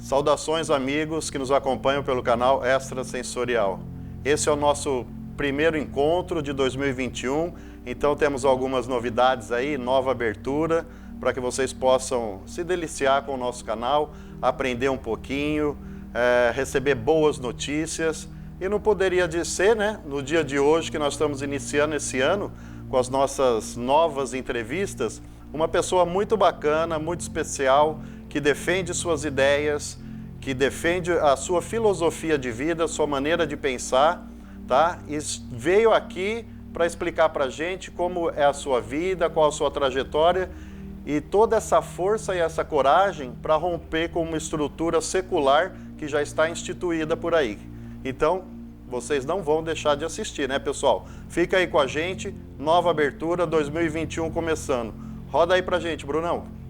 Saudações, amigos que nos acompanham pelo canal Extrasensorial. Esse é o nosso primeiro encontro de 2021, então temos algumas novidades aí, nova abertura, para que vocês possam se deliciar com o nosso canal, aprender um pouquinho, receber boas notícias. E não poderia ser, né, no dia de hoje que nós estamos iniciando esse ano, com as nossas novas entrevistas, uma pessoa muito bacana, muito especial, que defende suas ideias, que defende a sua filosofia de vida, a sua maneira de pensar, tá? E veio aqui para explicar para a gente como é a sua vida, qual a sua trajetória e toda essa força e essa coragem para romper com uma estrutura secular que já está instituída por aí. Então, vocês não vão deixar de assistir, né, pessoal? Fica aí com a gente, nova abertura 2021 começando. Roda aí pra gente, Brunão.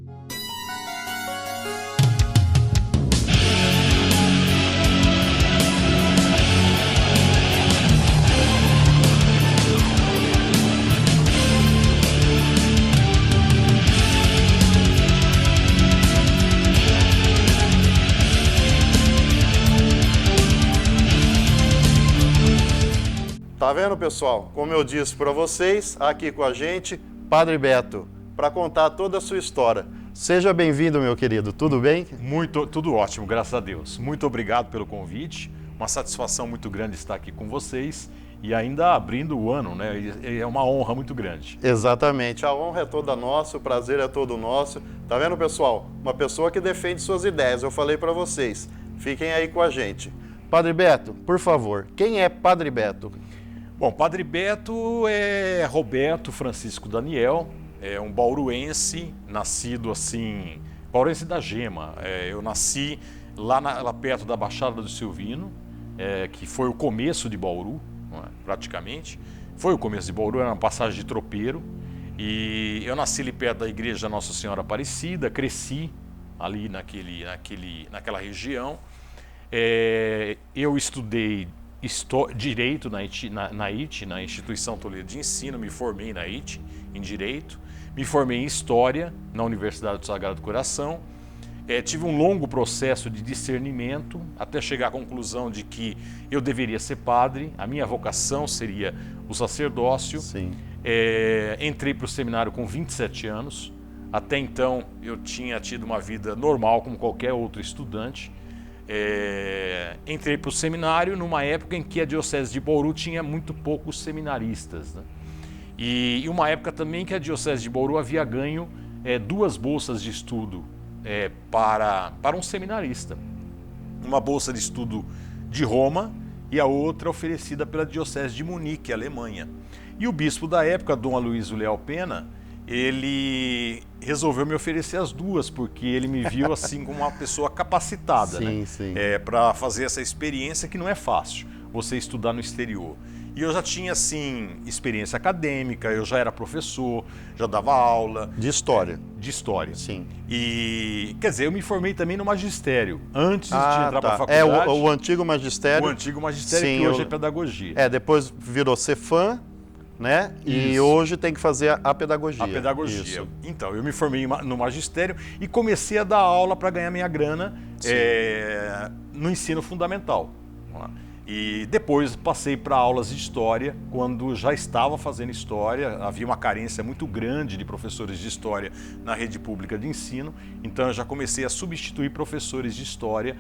Tá vendo, pessoal? Como eu disse para vocês, aqui com a gente, Padre Beto, para contar toda a sua história. Seja bem-vindo, meu querido. Tudo bem? Tudo ótimo, graças a Deus. Muito obrigado pelo convite. Uma satisfação muito grande estar aqui com vocês e ainda abrindo o ano, né? É uma honra muito grande. Exatamente. A honra é toda nossa, o prazer é todo nosso. Tá vendo, pessoal? Uma pessoa que defende suas ideias. Eu falei para vocês. Fiquem aí com a gente. Padre Beto, por favor, quem é Padre Beto? Bom, Padre Beto é Roberto Francisco Daniel, é um bauruense, nascido assim, bauruense da Gema. Eu nasci lá perto da Baixada do Silvino, que foi o começo de Bauru, praticamente. Foi o começo de Bauru, era uma passagem de tropeiro. E eu nasci ali perto da igreja Nossa Senhora Aparecida, cresci ali naquela região. Eu estudei Direito na IT, na Instituição Toledo de Ensino, me formei na IT, em Direito, me formei em História na Universidade do Sagrado Coração, tive um longo processo de discernimento até chegar à conclusão de que eu deveria ser padre, a minha vocação seria o sacerdócio. Sim. Entrei para o seminário com 27 anos, até então eu tinha tido uma vida normal como qualquer outro estudante. Entrei para o seminário numa época em que a Diocese de Bauru tinha muito poucos seminaristas, né? E uma época também que a Diocese de Bauru havia ganho 2 bolsas de estudo para um seminarista. Uma bolsa de estudo de Roma e a outra oferecida pela Diocese de Munique, Alemanha. E o bispo da época, Dom Aloysio Leal Pena, ele resolveu me oferecer as 2, porque ele me viu assim como uma pessoa capacitada, sim, né? Sim. Para fazer essa experiência que não é fácil, você estudar no exterior. E eu já tinha, assim, experiência acadêmica, eu já era professor, já dava aula. De História? De História. Sim. E, quer dizer, eu me formei também no magistério, antes de entrar para a faculdade. O antigo magistério. O antigo magistério, sim, que hoje é pedagogia. Depois virou Cefam, né? E hoje tem que fazer a pedagogia. A pedagogia. Isso. Então, eu me formei no magistério e comecei a dar aula para ganhar minha grana no ensino fundamental. E depois passei para aulas de história, quando já estava fazendo história, havia uma carência muito grande de professores de história na rede pública de ensino, então eu já comecei a substituir professores de história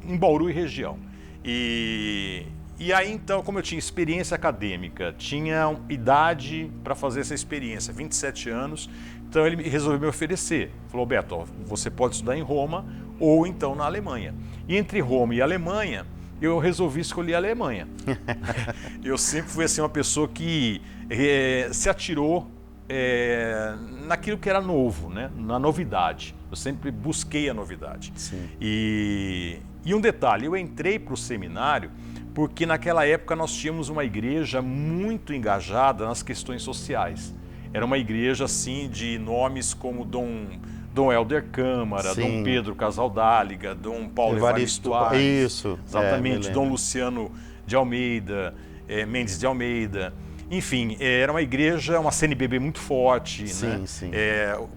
em Bauru e região. E aí, então, como eu tinha experiência acadêmica, tinha idade para fazer essa experiência, 27 anos, então ele resolveu me oferecer. Falou, Beto, ó, você pode estudar em Roma ou então na Alemanha. E entre Roma e Alemanha, eu resolvi escolher a Alemanha. Eu sempre fui assim, uma pessoa que se atirou naquilo que era novo, né? Na novidade. Eu sempre busquei a novidade. Sim. E um detalhe, eu entrei para o seminário porque naquela época nós tínhamos uma igreja muito engajada nas questões sociais. Era uma igreja assim de nomes como Dom Helder Câmara, Sim. Dom Pedro Casaldáliga, Dom Paulo Evaristo Aires, isso, exatamente, Dom Luciano de Almeida, Mendes de Almeida. Enfim, era uma igreja, uma CNBB muito forte, Sim, né? sim.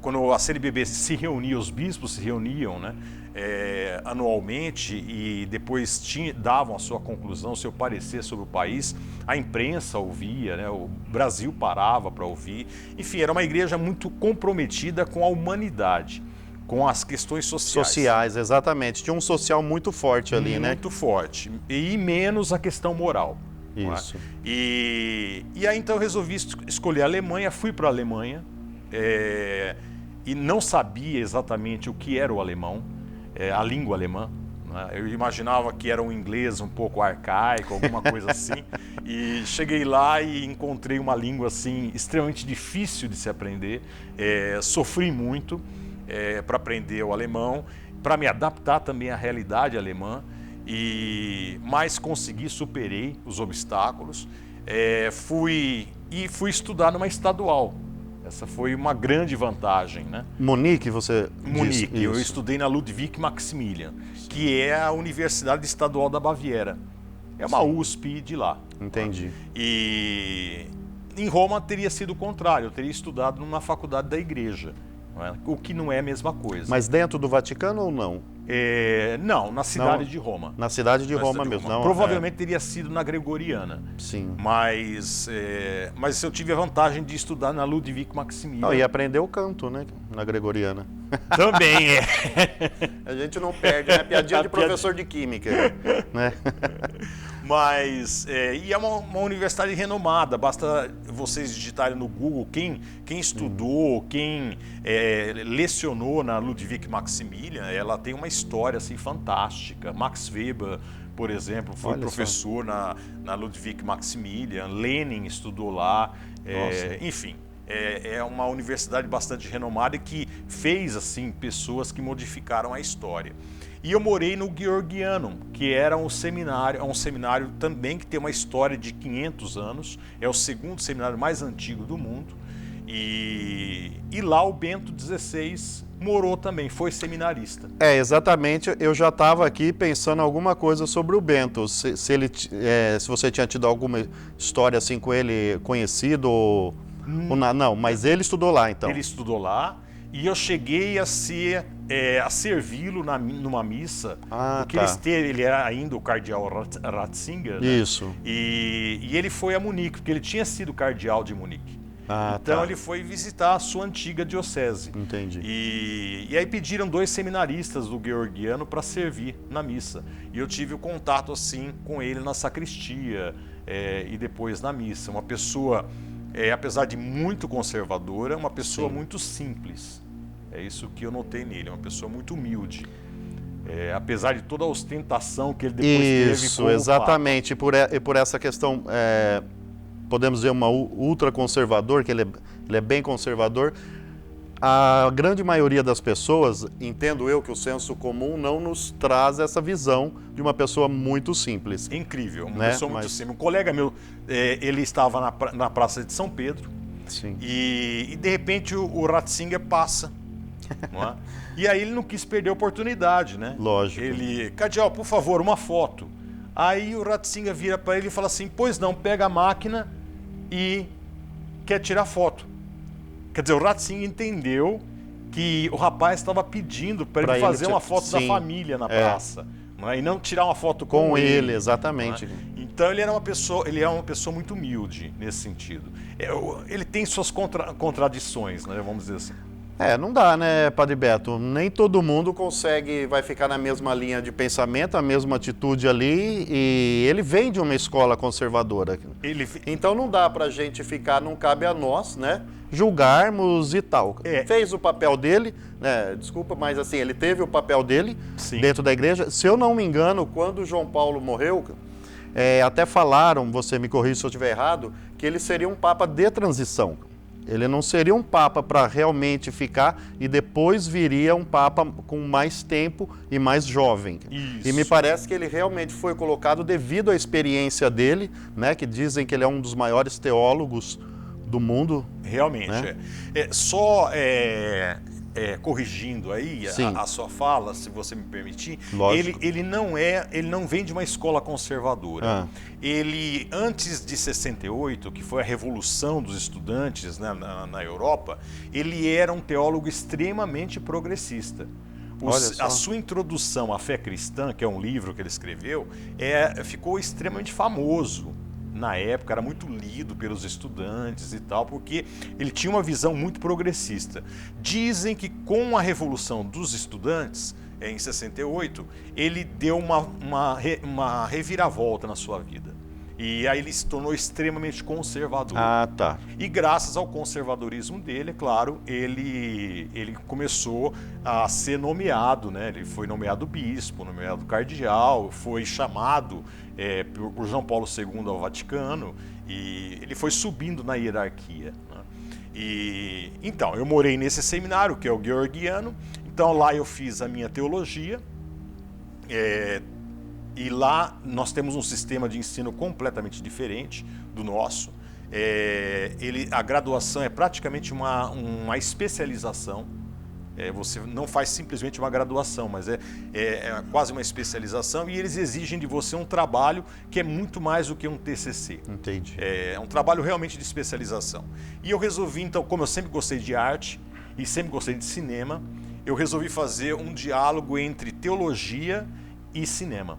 Quando a CNBB se reunia, os bispos se reuniam, né? Anualmente e depois davam a sua conclusão, o seu parecer sobre o país, a imprensa ouvia, né? O Brasil parava para ouvir. Enfim, era uma igreja muito comprometida com a humanidade, com as questões sociais. Sociais, exatamente. Tinha um social muito forte ali, né? Muito forte. E menos a questão moral. Isso. E aí então eu resolvi escolher a Alemanha, fui para a Alemanha e não sabia exatamente o que era o alemão, a língua alemã. Né? Eu imaginava que era um inglês um pouco arcaico, alguma coisa assim. E cheguei lá e encontrei uma língua assim extremamente difícil de se aprender. Sofri muito para aprender o alemão, para me adaptar também à realidade alemã. Mas consegui, superei os obstáculos, fui estudar numa estadual. Essa foi uma grande vantagem, né? Munique, você Munique, disse? eu Isso. estudei na Ludwig Maximilian, que é a Universidade Estadual da Baviera. É uma USP de lá. Entendi. E em Roma teria sido o contrário, eu teria estudado numa faculdade da igreja, não é? O que não é a mesma coisa. Mas dentro do Vaticano ou não? Não, na cidade Não, de Roma. Na cidade de Na Roma cidade de mesmo. Roma. Não, Provavelmente teria sido na Gregoriana. Sim. Mas eu tive a vantagem de estudar na Ludwig Maximilian. Não, e aprender o canto, né? Na Gregoriana. Também A gente não perde, né? Piadinha de professor de química, né? Mas, e é uma universidade renomada, basta vocês digitarem no Google quem estudou, quem lecionou na Ludwig Maximilian, ela tem uma história assim, fantástica. Max Weber, por exemplo, foi Olha professor na Ludwig Maximilian, Lenin estudou lá, enfim. É uma universidade bastante renomada e que fez assim pessoas que modificaram a história. E eu morei no Georgianum, que era um seminário também que tem uma história de 500 anos, é o segundo seminário mais antigo do mundo. E lá o Bento XVI morou também, foi seminarista. Exatamente. Eu já estava aqui pensando alguma coisa sobre o Bento. Se você tinha tido alguma história assim com ele conhecido ou não, mas ele estudou lá então. Ele estudou lá e eu cheguei a servi-lo numa missa, porque ele era ainda o cardeal Ratzinger, né? Isso. E ele foi a Munique, porque ele tinha sido cardeal de Munique. Então ele foi visitar a sua antiga diocese. Entendi. E aí pediram 2 seminaristas do Georgiano para servir na missa. E eu tive o contato assim com ele na sacristia e depois na missa. Uma pessoa, apesar de muito conservadora, uma pessoa muito simples. É isso que eu notei nele, uma pessoa muito humilde. Apesar de toda a ostentação que ele depois teve Isso, exatamente. E por essa questão, podemos dizer, uma ultra conservador, que ele é bem conservador. A grande maioria das pessoas, entendo eu que o senso comum não nos traz essa visão de uma pessoa muito simples. Incrível, uma pessoa muito simples. Um colega meu, ele estava na Praça de São Pedro. Sim. E de repente o Ratzinger passa. Não é? E aí ele não quis perder a oportunidade, né? Lógico. Ele, cardeal, por favor, uma foto. Aí o Ratzinger vira para ele e fala assim, pois não, pega a máquina e quer tirar foto. Quer dizer, o Ratzinger entendeu que o rapaz estava pedindo para ele fazer uma foto da família na praça, não é? E não tirar uma foto com ele. Exatamente. É? Então ele é uma pessoa muito humilde nesse sentido. Ele tem suas contradições, né? Vamos dizer assim. Não dá, né, Padre Beto? Nem todo mundo vai ficar na mesma linha de pensamento, a mesma atitude ali, e ele vem de uma escola conservadora. Então não dá pra gente ficar, não cabe a nós, né, julgarmos e tal. Fez o papel dele, né, desculpa, mas assim, ele teve o papel dele dentro da igreja. Se eu não me engano, quando João Paulo morreu, até falaram, você me corrija se eu estiver errado, que ele seria um papa de transição. Ele não seria um papa para realmente ficar e depois viria um papa com mais tempo e mais jovem. Isso. E me parece que ele realmente foi colocado devido à experiência dele, né, que dizem que ele é um dos maiores teólogos do mundo. Realmente, né? corrigindo aí a sua fala, se você me permitir, ele não vem de uma escola conservadora. Ele, antes de 68, que foi a revolução dos estudantes, né, na Europa, ele era um teólogo extremamente progressista. A sua introdução à fé cristã, que é um livro que ele escreveu, ficou extremamente famoso. Na época era muito lido pelos estudantes e tal, porque ele tinha uma visão muito progressista. Dizem que com a Revolução dos Estudantes, em 68, ele deu uma reviravolta na sua vida. E aí ele se tornou extremamente conservador. E graças ao conservadorismo dele, é claro, ele começou a ser nomeado, né? Ele foi nomeado bispo, nomeado cardeal, foi chamado por João Paulo II ao Vaticano, e ele foi subindo na hierarquia, né? Então, eu morei nesse seminário, que é o Georgiano. Então lá eu fiz a minha teologia, e lá nós temos um sistema de ensino completamente diferente do nosso. A graduação é praticamente uma especialização. Você não faz simplesmente uma graduação, mas é quase uma especialização, e eles exigem de você um trabalho que é muito mais do que um TCC. Entendi. É um trabalho realmente de especialização. E eu resolvi, então, como eu sempre gostei de arte e sempre gostei de cinema, eu resolvi fazer um diálogo entre teologia e cinema.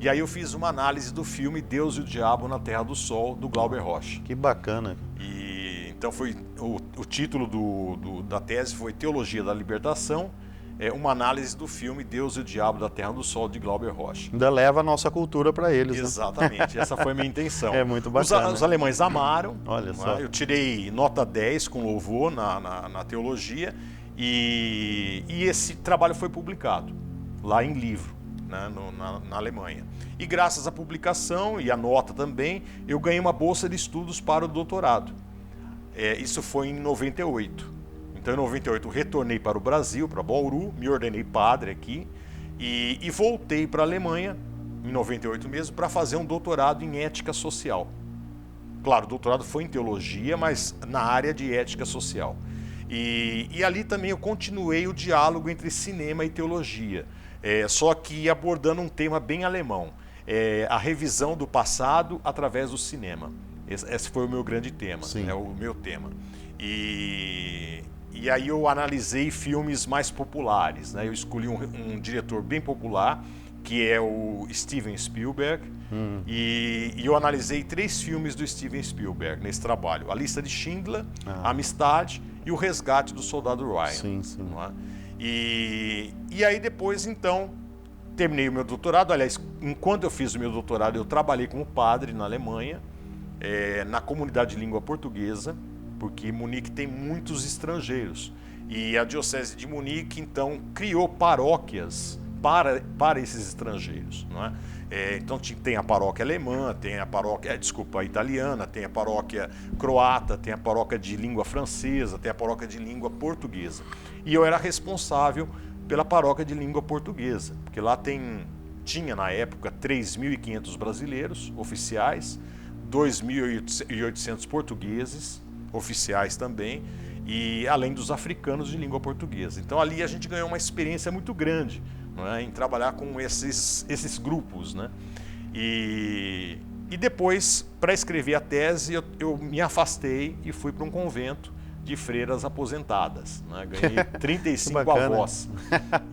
E aí eu fiz uma análise do filme Deus e o Diabo na Terra do Sol, do Glauber Rocha. Que bacana. Então foi o título da tese foi Teologia da Libertação, uma análise do filme Deus e o Diabo da Terra do Sol, de Glauber Rocha. Ainda leva a nossa cultura para eles, Exatamente, né? Essa foi a minha intenção. É muito bacana. Os alemães amaram. Olha só. Eu tirei nota 10 com louvor na teologia, e esse trabalho foi publicado lá em livro, né, na Alemanha. E graças à publicação e à nota também, eu ganhei uma bolsa de estudos para o doutorado. Isso foi em 98. Então, em 98, eu retornei para o Brasil, para Bauru, me ordenei padre aqui, e voltei para a Alemanha, em 98 mesmo, para fazer um doutorado em ética social. Claro, o doutorado foi em teologia, mas na área de ética social. E ali também eu continuei o diálogo entre cinema e teologia, só que abordando um tema bem alemão, a revisão do passado através do cinema. Esse foi o meu grande tema, o meu tema. E aí eu analisei filmes mais populares, né? Eu escolhi um diretor bem popular, que é o Steven Spielberg, e eu analisei 3 filmes do Steven Spielberg nesse trabalho: A Lista de Schindler, A Amistade e O Resgate do Soldado Ryan. Sim. Não é? E aí depois, então, terminei o meu doutorado. Aliás, enquanto eu fiz o meu doutorado, eu trabalhei como padre na Alemanha, na comunidade de língua portuguesa, porque Munique tem muitos estrangeiros. E a Diocese de Munique, então, criou paróquias para esses estrangeiros, não é? Então tem a paróquia alemã, tem a paróquia, italiana, tem a paróquia croata, tem a paróquia de língua francesa, tem a paróquia de língua portuguesa. E eu era responsável pela paróquia de língua portuguesa, porque lá tinha na época 3.500 brasileiros oficiais, 2.800 portugueses oficiais também, e além dos africanos de língua portuguesa. Então ali a gente ganhou uma experiência muito grande, não é, em trabalhar com esses grupos, né? E depois, para escrever a tese, eu me afastei e fui para um convento de freiras aposentadas, né? Ganhei 35 avós,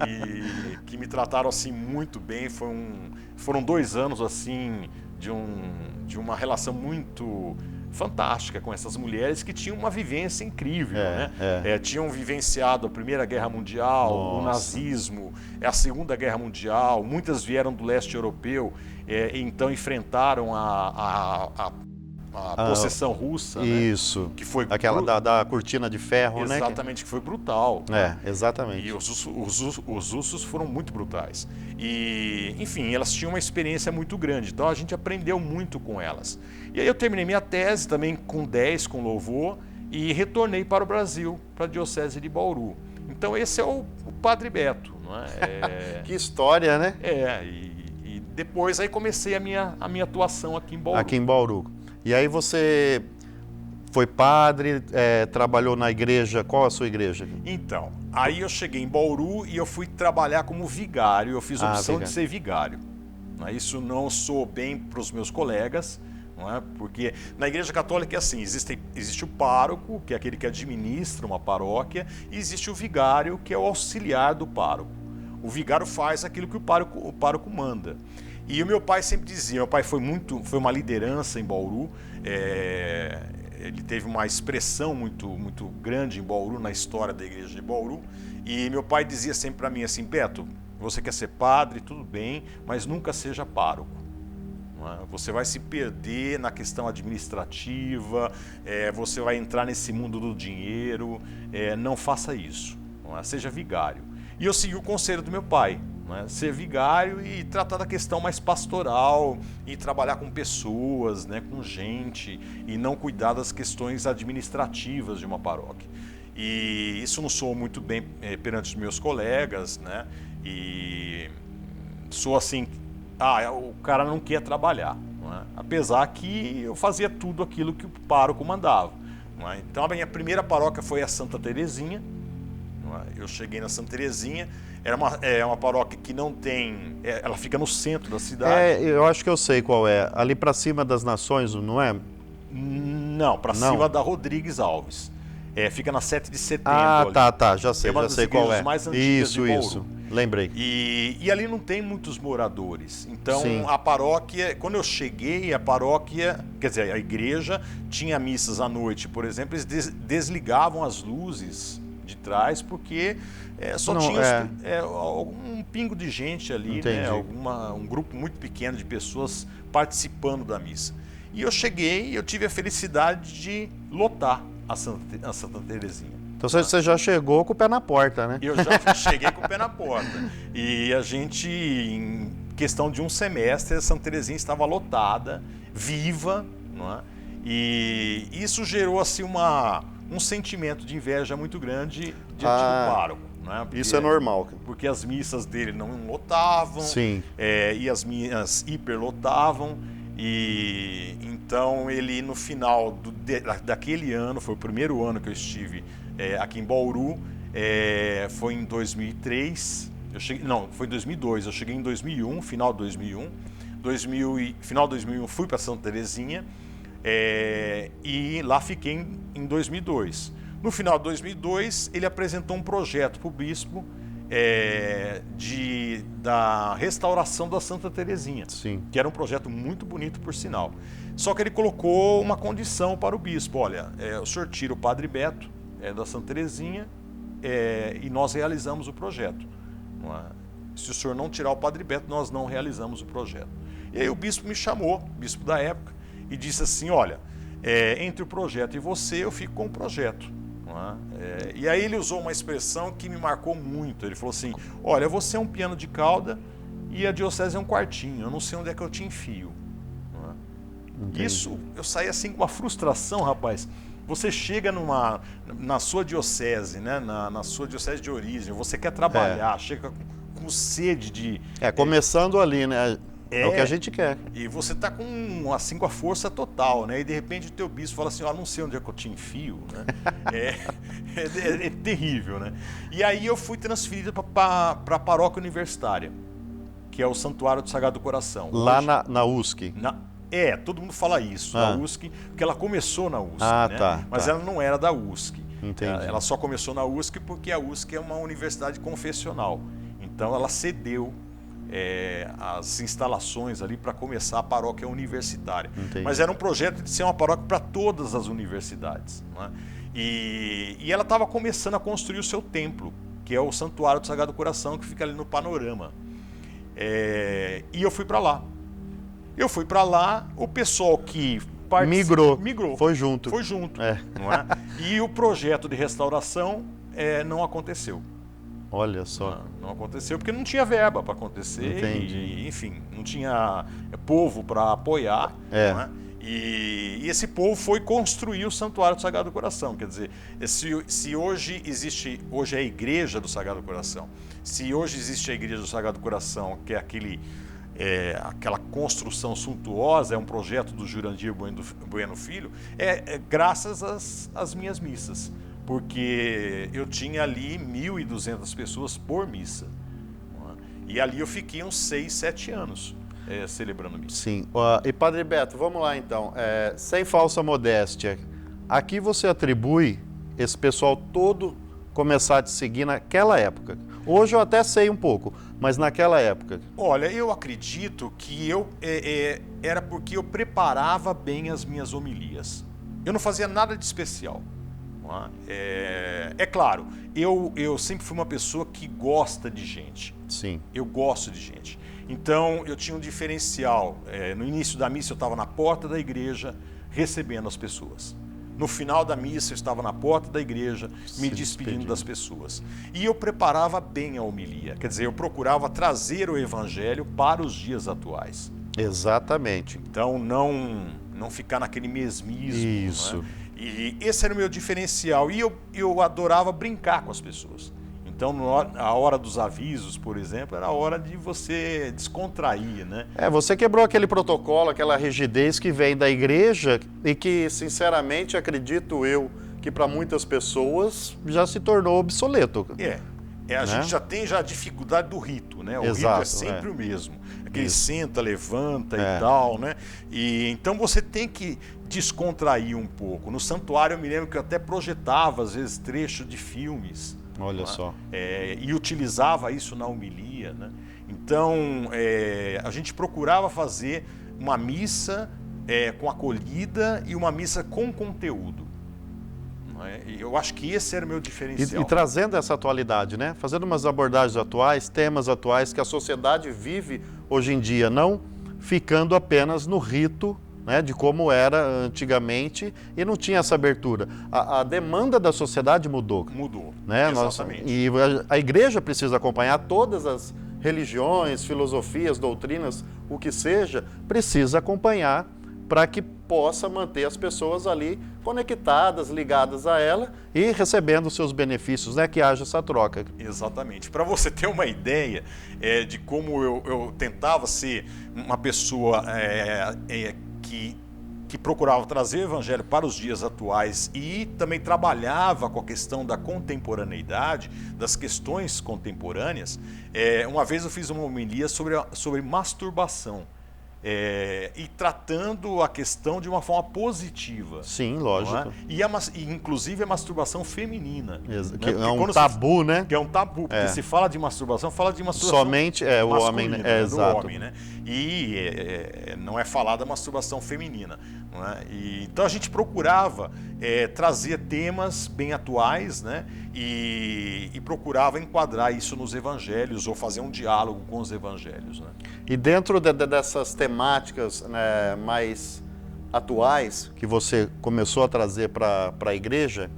e que me trataram assim muito bem. Foram 2 anos assim de uma relação muito fantástica com essas mulheres que tinham uma vivência incrível, né? Tinham vivenciado a Primeira Guerra Mundial, o nazismo, a Segunda Guerra Mundial, muitas vieram do leste europeu, então enfrentaram a possessão russa, isso, né? Que foi aquela da cortina de ferro, exatamente, né? Exatamente, que foi brutal. Exatamente. E os russos foram muito brutais. E, enfim, elas tinham uma experiência muito grande, então a gente aprendeu muito com elas. E aí eu terminei minha tese também com 10, com louvor, e retornei para o Brasil, para a Diocese de Bauru. Então esse é o Padre Beto, não é? Que história, né? E depois aí comecei a minha atuação aqui em Bauru. Aqui em Bauru. E aí você foi padre, trabalhou na igreja. Qual a sua igreja? Então, Aí eu cheguei em Bauru e eu fui trabalhar como vigário, eu fiz a opção de ser vigário. Isso não soou bem para os meus colegas, não é? Porque na Igreja Católica é assim, existe o pároco, que é aquele que administra uma paróquia, e existe o vigário, que é o auxiliar do pároco. O vigário faz aquilo que o pároco manda. E o meu pai sempre dizia, meu pai foi uma liderança em Bauru, ele teve uma expressão muito grande em Bauru, na história da igreja de Bauru, e meu pai dizia sempre para mim assim, Beto, você quer ser padre, tudo bem, mas nunca seja pároco. Não é? Você vai se perder na questão administrativa, você vai entrar nesse mundo do dinheiro, não faça isso, não é? Seja vigário. E eu segui o conselho do meu pai, né? Ser vigário e tratar da questão mais pastoral e trabalhar com pessoas, né? Com gente, e não cuidar das questões administrativas de uma paróquia. E isso não soou muito bem perante os meus colegas, né? E sou assim, o cara não quer trabalhar, não é? Apesar que eu fazia tudo aquilo que o pároco mandava, não é? Então a minha primeira paróquia foi a Santa Terezinha. Eu cheguei na Santa Terezinha, é uma paróquia que não tem, ela fica no centro da cidade. Eu acho que eu sei qual é, ali para cima das Nações, não é? Não, para cima da Rodrigues Alves. Fica na 7 de setembro. Tá, já sei qual é. Mais antigas de Bauru. Isso, lembrei. E ali não tem muitos moradores. Então, sim, a paróquia, quando eu cheguei, a paróquia, quer dizer, a igreja tinha missas à noite, por exemplo, eles desligavam as luzes de trás, porque só tinha um pingo de gente ali, né? Um grupo muito pequeno de pessoas participando da missa. E eu cheguei e eu tive a felicidade de lotar a Santa Terezinha. Então você já chegou com o pé na porta, né? Eu já cheguei com o pé na porta. E a gente, em questão de um semestre, a Santa Terezinha estava lotada, viva, não é? E isso gerou assim um sentimento de inveja muito grande diante do pároco. Né? Porque, isso é normal. Porque as missas dele não lotavam, sim, e as minhas hiperlotavam. E então ele, no final daquele ano, foi o primeiro ano que eu estive aqui em Bauru, foi em 2003, foi em 2002, eu cheguei em 2001, final de 2001, final de 2001 fui para Santa Terezinha, e lá fiquei em 2002. No final de 2002, ele apresentou um projeto para o bispo da restauração da Santa Terezinha, sim, que era um projeto muito bonito, por sinal. Só que ele colocou uma condição para o bispo, olha, o senhor tira o Padre Beto da Santa Terezinha e nós realizamos o projeto. Não é? Se o senhor não tirar o Padre Beto, nós não realizamos o projeto. E aí o bispo me chamou, o bispo da época, e disse assim, olha, entre o projeto e você, eu fico com o projeto. E aí ele usou uma expressão que me marcou muito. Ele falou assim, olha, você é um piano de cauda e a diocese é um quartinho, eu não sei onde é que eu te enfio. Isso, eu saí assim com uma frustração, rapaz. Você chega na sua diocese, né, na sua diocese de origem, você quer trabalhar, chega com sede de... começando ali, né? É o que a gente quer. E você tá com a força total, né? E de repente o teu bispo fala assim, não sei onde é que eu te enfio, né? É terrível, né? E aí eu fui transferido para a paróquia universitária, que é o Santuário do Sagrado Coração. Lá na USC. Todo mundo fala isso, na USC, porque ela começou na USC, né? Mas ela não era da USC. Entendi. Ela só começou na USC porque a USC é uma universidade confessional. Então ela cedeu as instalações ali para começar a paróquia universitária. Entendi. Mas era um projeto de ser uma paróquia para todas as universidades, né? E ela estava começando a construir o seu templo, que é o Santuário do Sagrado Coração, que fica ali no Panorama. E eu fui para lá. O pessoal que migrou. Foi junto. Não é? E o projeto de restauração não aconteceu. Olha só. Não aconteceu porque não tinha verba para acontecer. Entendi. Enfim, não tinha povo para apoiar. Não é? E esse povo foi construir o Santuário do Sagrado Coração. Quer dizer, se hoje existe, hoje é a Igreja do Sagrado Coração, se hoje existe a Igreja do Sagrado Coração, que é aquela construção suntuosa, é um projeto do Jurandir Bueno Filho, graças às minhas missas. porque eu tinha ali 1.200 pessoas por missa. E ali eu fiquei uns 6, 7 anos celebrando missa. Sim. E Padre Beto, vamos lá então. Sem falsa modéstia, aqui você atribui esse pessoal todo começar a te seguir naquela época. Hoje eu até sei um pouco, mas naquela época. Olha, eu acredito que era porque eu preparava bem as minhas homilias. Eu não fazia nada de especial. É claro, eu sempre fui uma pessoa que gosta de gente. Sim. Eu gosto de gente. Então, eu tinha um diferencial. No início da missa, eu estava na porta da igreja recebendo as pessoas. No final da missa, eu estava na porta da igreja me despedindo das pessoas. E eu preparava bem a homilia. Quer dizer, eu procurava trazer o evangelho para os dias atuais. Exatamente. Então, não ficar naquele mesmismo. Isso. Né? E esse era o meu diferencial. E eu adorava brincar com as pessoas. Então, a hora dos avisos, por exemplo, era a hora de você descontrair, né? Você quebrou aquele protocolo, aquela rigidez que vem da igreja e que, sinceramente, acredito eu, que para muitas pessoas já se tornou obsoleto. A gente já tem a dificuldade do rito, né? O Exato, rito é sempre o mesmo. Aquele senta, levanta e tal, né? E então você tem que descontrair um pouco. No santuário eu me lembro que eu até projetava, às vezes, trechos de filmes. Olha só. E utilizava isso na homilia, né? Então, a gente procurava fazer uma missa com acolhida e uma missa com conteúdo. E eu acho que esse era o meu diferencial. E trazendo essa atualidade, né? Fazendo umas abordagens atuais, temas atuais que a sociedade vive hoje em dia, não ficando apenas no rito, né, de como era antigamente, e não tinha essa abertura. A demanda da sociedade mudou. Mudou, né? exatamente. E a igreja precisa acompanhar todas as religiões, filosofias, doutrinas, o que seja, precisa acompanhar para que possa manter as pessoas ali conectadas, ligadas a ela e recebendo os seus benefícios, né? Que haja essa troca. Exatamente. Para você ter uma ideia de como eu tentava ser uma pessoa que procurava trazer o evangelho para os dias atuais e também trabalhava com a questão da contemporaneidade, das questões contemporâneas. Uma vez eu fiz uma homilia sobre masturbação. E tratando a questão de uma forma positiva. Sim, lógico. E inclusive a masturbação feminina. Que é um tabu, né? Que é um tabu, porque se fala de masturbação somente o homem, né? Do homem, né? E não é falada a masturbação feminina. Não é? Então a gente procurava trazer temas bem atuais, né? E procurava enquadrar isso nos evangelhos ou fazer um diálogo com os evangelhos, né? E dentro dessas temáticas, né, mais atuais que você começou a trazer para a igreja,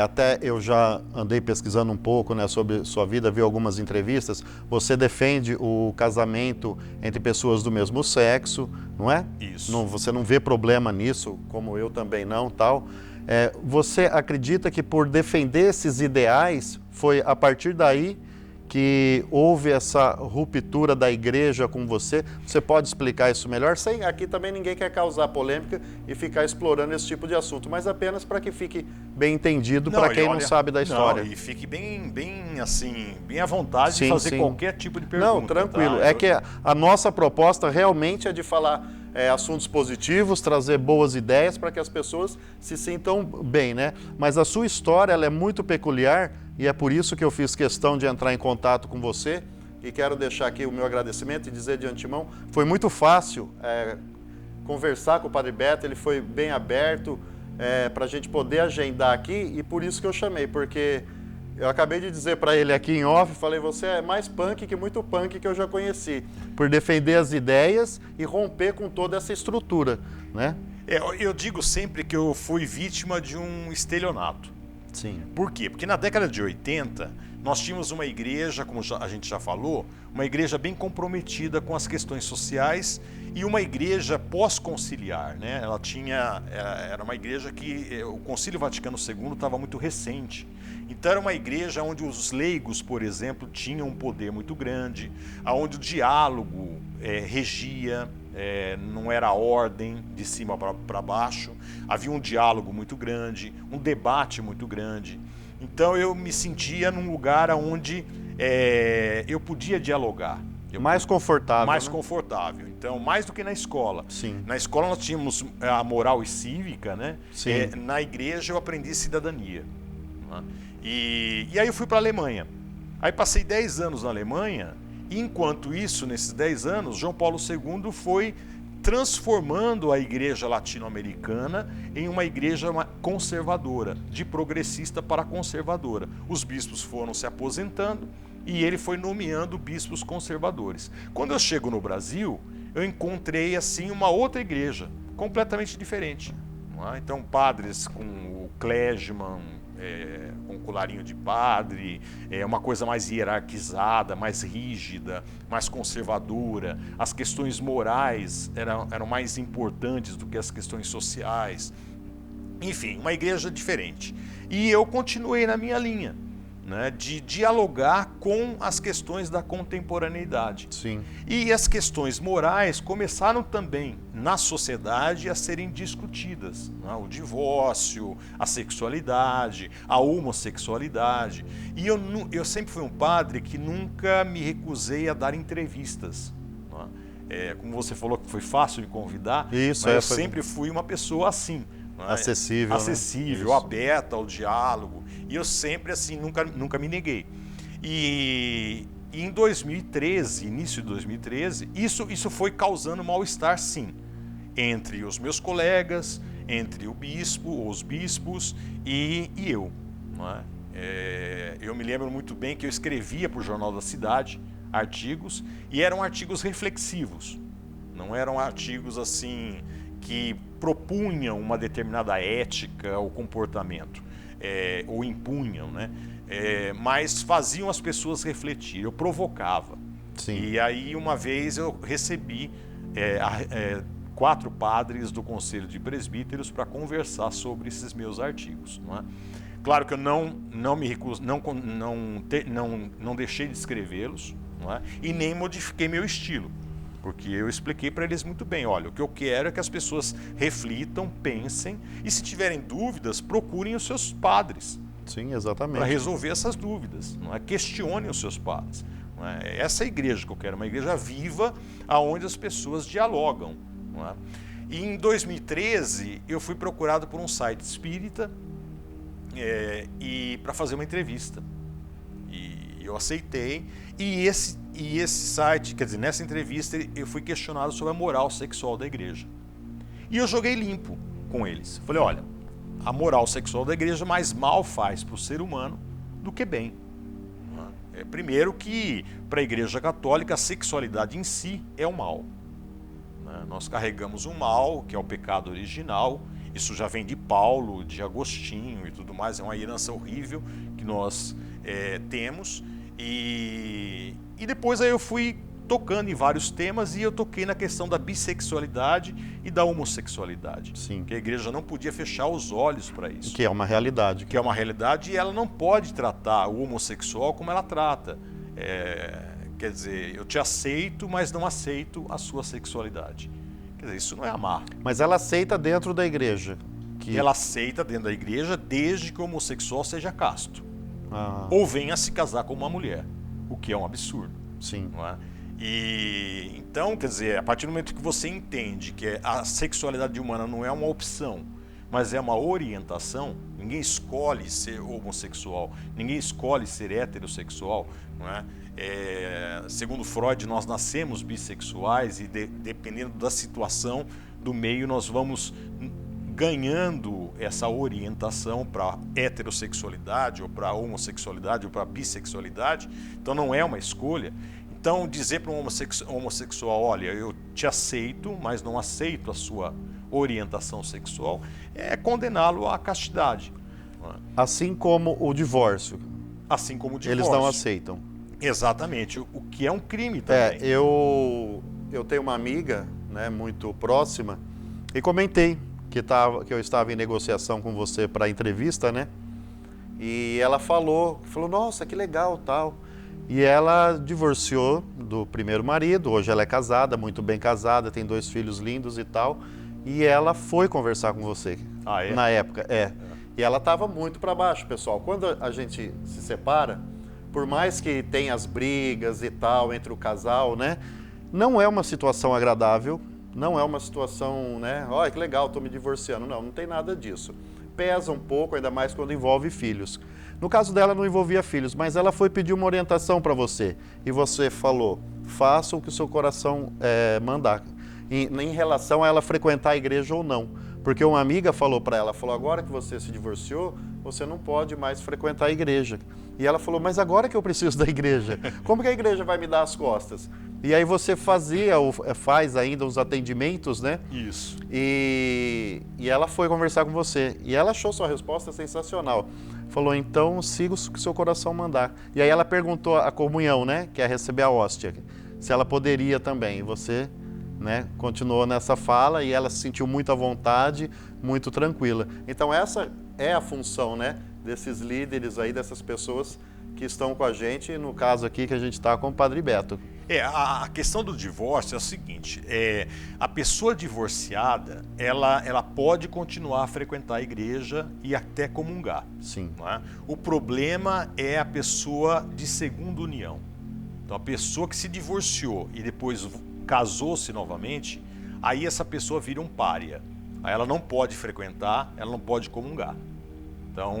até eu já andei pesquisando um pouco, né, sobre sua vida, vi algumas entrevistas, você defende o casamento entre pessoas do mesmo sexo, não é? Isso. Você não vê problema nisso, como eu também não, tal. Você acredita que por defender esses ideais, foi a partir daí que houve essa ruptura da igreja com você? Você pode explicar isso melhor? Aqui também ninguém quer causar polêmica e ficar explorando esse tipo de assunto, mas apenas para que fique bem entendido para quem não sabe da história. E fique bem à vontade de fazer qualquer tipo de pergunta. Não, tranquilo. Tá? Que a nossa proposta realmente é de falar assuntos positivos, trazer boas ideias para que as pessoas se sintam bem, né? Mas a sua história, ela é muito peculiar e é por isso que eu fiz questão de entrar em contato com você e quero deixar aqui o meu agradecimento e dizer de antemão, foi muito fácil conversar com o Padre Beto, ele foi bem aberto para a gente poder agendar aqui e por isso que eu chamei, porque eu acabei de dizer para ele aqui em off, falei, você é mais punk que muito punk que eu já conheci, por defender as ideias e romper com toda essa estrutura, né? Eu digo sempre que eu fui vítima de um estelionato. Sim. Por quê? Porque na década de 80, nós tínhamos uma igreja, como a gente já falou, uma igreja bem comprometida com as questões sociais e uma igreja pós-conciliar, né? Era uma igreja que o Concílio Vaticano II estava muito recente. Então era uma igreja onde os leigos, por exemplo, tinham um poder muito grande, onde o diálogo regia, não era ordem de cima para baixo, havia um diálogo muito grande, um debate muito grande. Então eu me sentia num lugar onde eu podia dialogar. Mais confortável, mais né? Confortável. Então, mais do que na escola. Sim. Na escola nós tínhamos a moral e cívica, né? Sim. Na igreja eu aprendi cidadania. Né? E aí eu fui para a Alemanha. Aí passei 10 anos na Alemanha, e enquanto isso, nesses 10 anos, João Paulo II foi transformando a igreja latino-americana em uma igreja conservadora, de progressista para conservadora. Os bispos foram se aposentando, e ele foi nomeando bispos conservadores. Quando eu chego no Brasil, eu encontrei assim uma outra igreja, completamente diferente. Não é? Então, padres com o clergyman, com colarinho de padre, uma coisa mais hierarquizada, mais rígida, mais conservadora. As questões morais eram mais importantes do que as questões sociais. Enfim, uma igreja diferente. E eu continuei na minha linha, né, de dialogar com as questões da contemporaneidade. Sim. E as questões morais começaram também na sociedade a serem discutidas, né? O divórcio, a sexualidade, a homossexualidade. E eu sempre fui um padre que nunca me recusei a dar entrevistas. Né? Como você falou que foi fácil me convidar, Isso, mas eu sempre fui uma pessoa assim. Acessível, acessível, né? aberta ao diálogo. E eu sempre, assim, nunca me neguei. E em 2013, início de 2013, isso foi causando mal-estar, sim, entre os meus colegas, entre o bispo, os bispos e eu. Não é? Eu me lembro muito bem que eu escrevia para o Jornal da Cidade artigos, e eram artigos reflexivos. Não eram artigos, assim, que propunham uma determinada ética ou comportamento, ou impunham, né? Mas faziam as pessoas refletir, eu provocava. Sim. E aí uma vez eu recebi 4 padres do Conselho de Presbíteros para conversar sobre esses meus artigos. Não é? Claro que eu não me recuso, não deixei de escrevê-los, não é? E nem modifiquei meu estilo. Porque eu expliquei para eles muito bem, olha, o que eu quero é que as pessoas reflitam, pensem, e se tiverem dúvidas, procurem os seus padres. Sim, exatamente. Para resolver essas dúvidas, não é? Questionem os seus padres. Não é? Essa é a igreja que eu quero, uma igreja viva, onde as pessoas dialogam. Não é? E em 2013, eu fui procurado por um site espírita para fazer uma entrevista. E eu aceitei, e esse site, quer dizer, nessa entrevista eu fui questionado sobre a moral sexual da igreja. E eu joguei limpo com eles. Falei, olha, a moral sexual da igreja mais mal faz para o ser humano do que bem. Primeiro que, para a igreja católica, a sexualidade em si é o mal. Nós carregamos o mal, que é o pecado original. Isso já vem de Paulo, de Agostinho e tudo mais. É uma herança horrível que nós temos. E depois aí eu fui tocando em vários temas, e eu toquei na questão da bissexualidade e da homossexualidade. Sim. Que a igreja não podia fechar os olhos para isso. Que é uma realidade. Que é uma realidade, e ela não pode tratar o homossexual como ela trata. Quer dizer, eu te aceito, mas não aceito a sua sexualidade. Quer dizer, isso não é amar. Mas ela aceita dentro da igreja. Ela aceita dentro da igreja desde que o homossexual seja casto. Ah. Ou venha se casar com uma mulher, o que é um absurdo. Sim. Não é? E então, quer dizer, a partir do momento que você entende que a sexualidade humana não é uma opção, mas é uma orientação, ninguém escolhe ser homossexual, ninguém escolhe ser heterossexual, não é? Segundo Freud, nós nascemos bissexuais, e dependendo da situação do meio, nós vamos ganhando essa orientação para heterossexualidade, ou para homossexualidade, ou para bissexualidade. Então não é uma escolha. Então dizer para um homossexual, olha, eu te aceito, mas não aceito a sua orientação sexual, é condená-lo à castidade. Assim como o divórcio. Assim como o divórcio. Eles não aceitam. Exatamente, o que é um crime também. Eu tenho uma amiga, né, muito próxima, e comentei que eu estava em negociação com você para a entrevista, né? E ela falou, nossa, que legal, tal. E ela divorciou do primeiro marido, hoje ela é casada, muito bem casada, tem 2 filhos lindos e tal, e ela foi conversar com você na época. E ela estava muito para baixo, pessoal. Quando a gente se separa, por mais que tenha as brigas e tal entre o casal, né? Não é uma situação agradável, não é uma situação, né? Olha que legal, estou me divorciando. Não, não tem nada disso. Pesa um pouco, ainda mais quando envolve filhos. No caso dela não envolvia filhos, mas ela foi pedir uma orientação para você. E você falou, faça o que o seu coração mandar. Em relação a ela frequentar a igreja ou não. Porque uma amiga falou para ela, falou, agora que você se divorciou, você não pode mais frequentar a igreja. E ela falou, mas agora que eu preciso da igreja, como que a igreja vai me dar as costas? E aí você faz ainda uns atendimentos, né? Isso. E ela foi conversar com você. E ela achou sua resposta sensacional. Falou, então siga o que seu coração mandar. E aí ela perguntou a comunhão, né? Que é receber a hóstia. Se ela poderia também. E você, né, continuou nessa fala e ela se sentiu muito à vontade, muito tranquila. Então essa é a função, né? Desses líderes aí, dessas pessoas que estão com a gente, no caso aqui que a gente está com o Padre Beto. A questão do divórcio é o seguinte, a pessoa divorciada, ela pode continuar a frequentar a igreja e até comungar. Sim. Não é? O problema é a pessoa de segunda união. Então a pessoa que se divorciou e depois casou-se novamente, aí essa pessoa vira um pária. Aí ela não pode frequentar, ela não pode comungar. Então,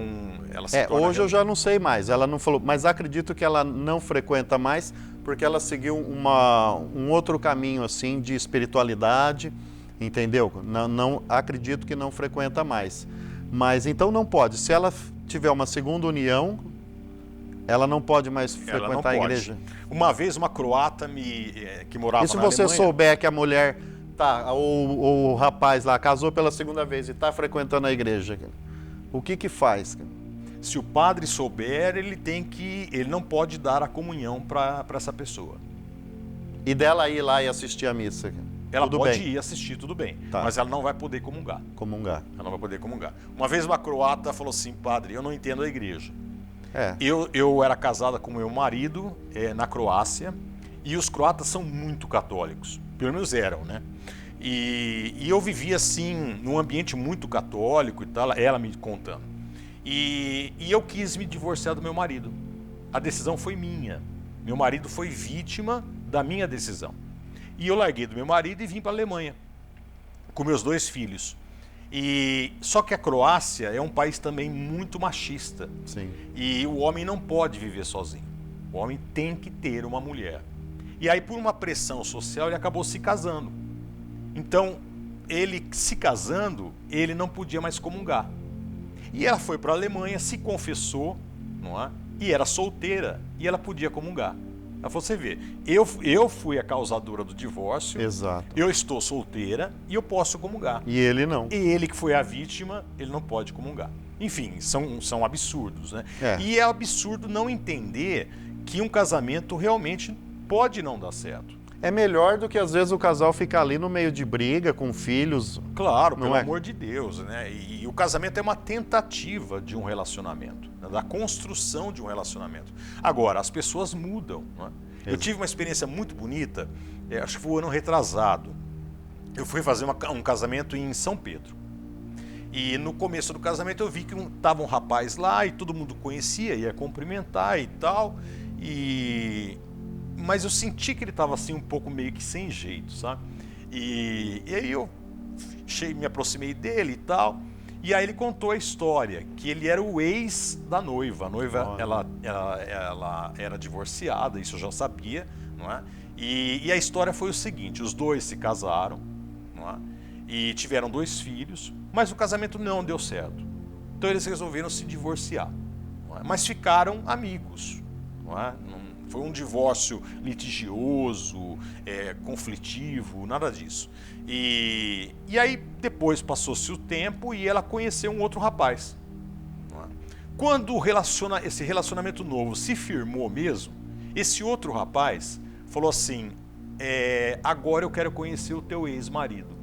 ela se torna... Hoje eu já não sei mais, ela não falou, mas acredito que ela não frequenta mais porque ela seguiu um outro caminho assim de espiritualidade, entendeu? Não acredito que não frequenta mais. Mas então não pode. Se ela tiver uma segunda união, ela não pode mais frequentar a igreja. Uma vez uma croata que morava na Alemanha... E se você souber que a mulher, o rapaz lá casou pela segunda vez e está frequentando a igreja, o que faz? Se o padre souber, ele não pode dar a comunhão para essa pessoa. E dela ir lá e assistir a missa? Ela pode ir assistir, tudo bem, mas ela não vai poder comungar. Ela não vai poder comungar. Uma vez uma croata falou assim, padre, eu não entendo a igreja. Eu era casada com meu marido na Croácia e os croatas são muito católicos, pelo menos eram, né? E eu vivia assim, num ambiente muito católico e tal, ela me contando. E eu quis me divorciar do meu marido. A decisão foi minha. Meu marido foi vítima da minha decisão. E eu larguei do meu marido e vim para a Alemanha, com meus 2 filhos. Só que a Croácia é um país também muito machista. Sim. E o homem não pode viver sozinho. O homem tem que ter uma mulher. E aí, por uma pressão social, ele acabou se casando. Então, ele se casando, ele não podia mais comungar. E ela foi para a Alemanha, se confessou, não é? E era solteira, e ela podia comungar. Ela falou, você vê, eu fui a causadora do divórcio, exato. Eu estou solteira e eu posso comungar. E ele não. E ele que foi a vítima, ele não pode comungar. Enfim, são absurdos, né? E é absurdo não entender que um casamento realmente pode não dar certo. É melhor do que às vezes o casal ficar ali no meio de briga com filhos. Claro, pelo amor de Deus, né? E o casamento é uma tentativa de um relacionamento, né? Da construção de um relacionamento. Agora, as pessoas mudam, né? Eu tive uma experiência muito bonita, acho que foi o ano retrasado. Eu fui fazer um casamento em São Pedro. E no começo do casamento eu vi que estava um rapaz lá e todo mundo conhecia, ia cumprimentar e tal. Mas eu senti que ele estava assim um pouco meio que sem jeito, sabe? E aí eu me aproximei dele e tal. E aí ele contou a história, que ele era o ex da noiva. A noiva, ela era divorciada, isso eu já sabia, não é? E a história foi o seguinte, os 2 se casaram, não é? E tiveram 2 filhos, mas o casamento não deu certo. Então eles resolveram se divorciar, não é? Mas ficaram amigos, não é? Foi um divórcio litigioso, conflitivo, nada disso. E aí depois passou-se o tempo e ela conheceu um outro rapaz. Não é? Quando esse relacionamento novo se firmou mesmo, esse outro rapaz falou assim, agora eu quero conhecer o teu ex-marido.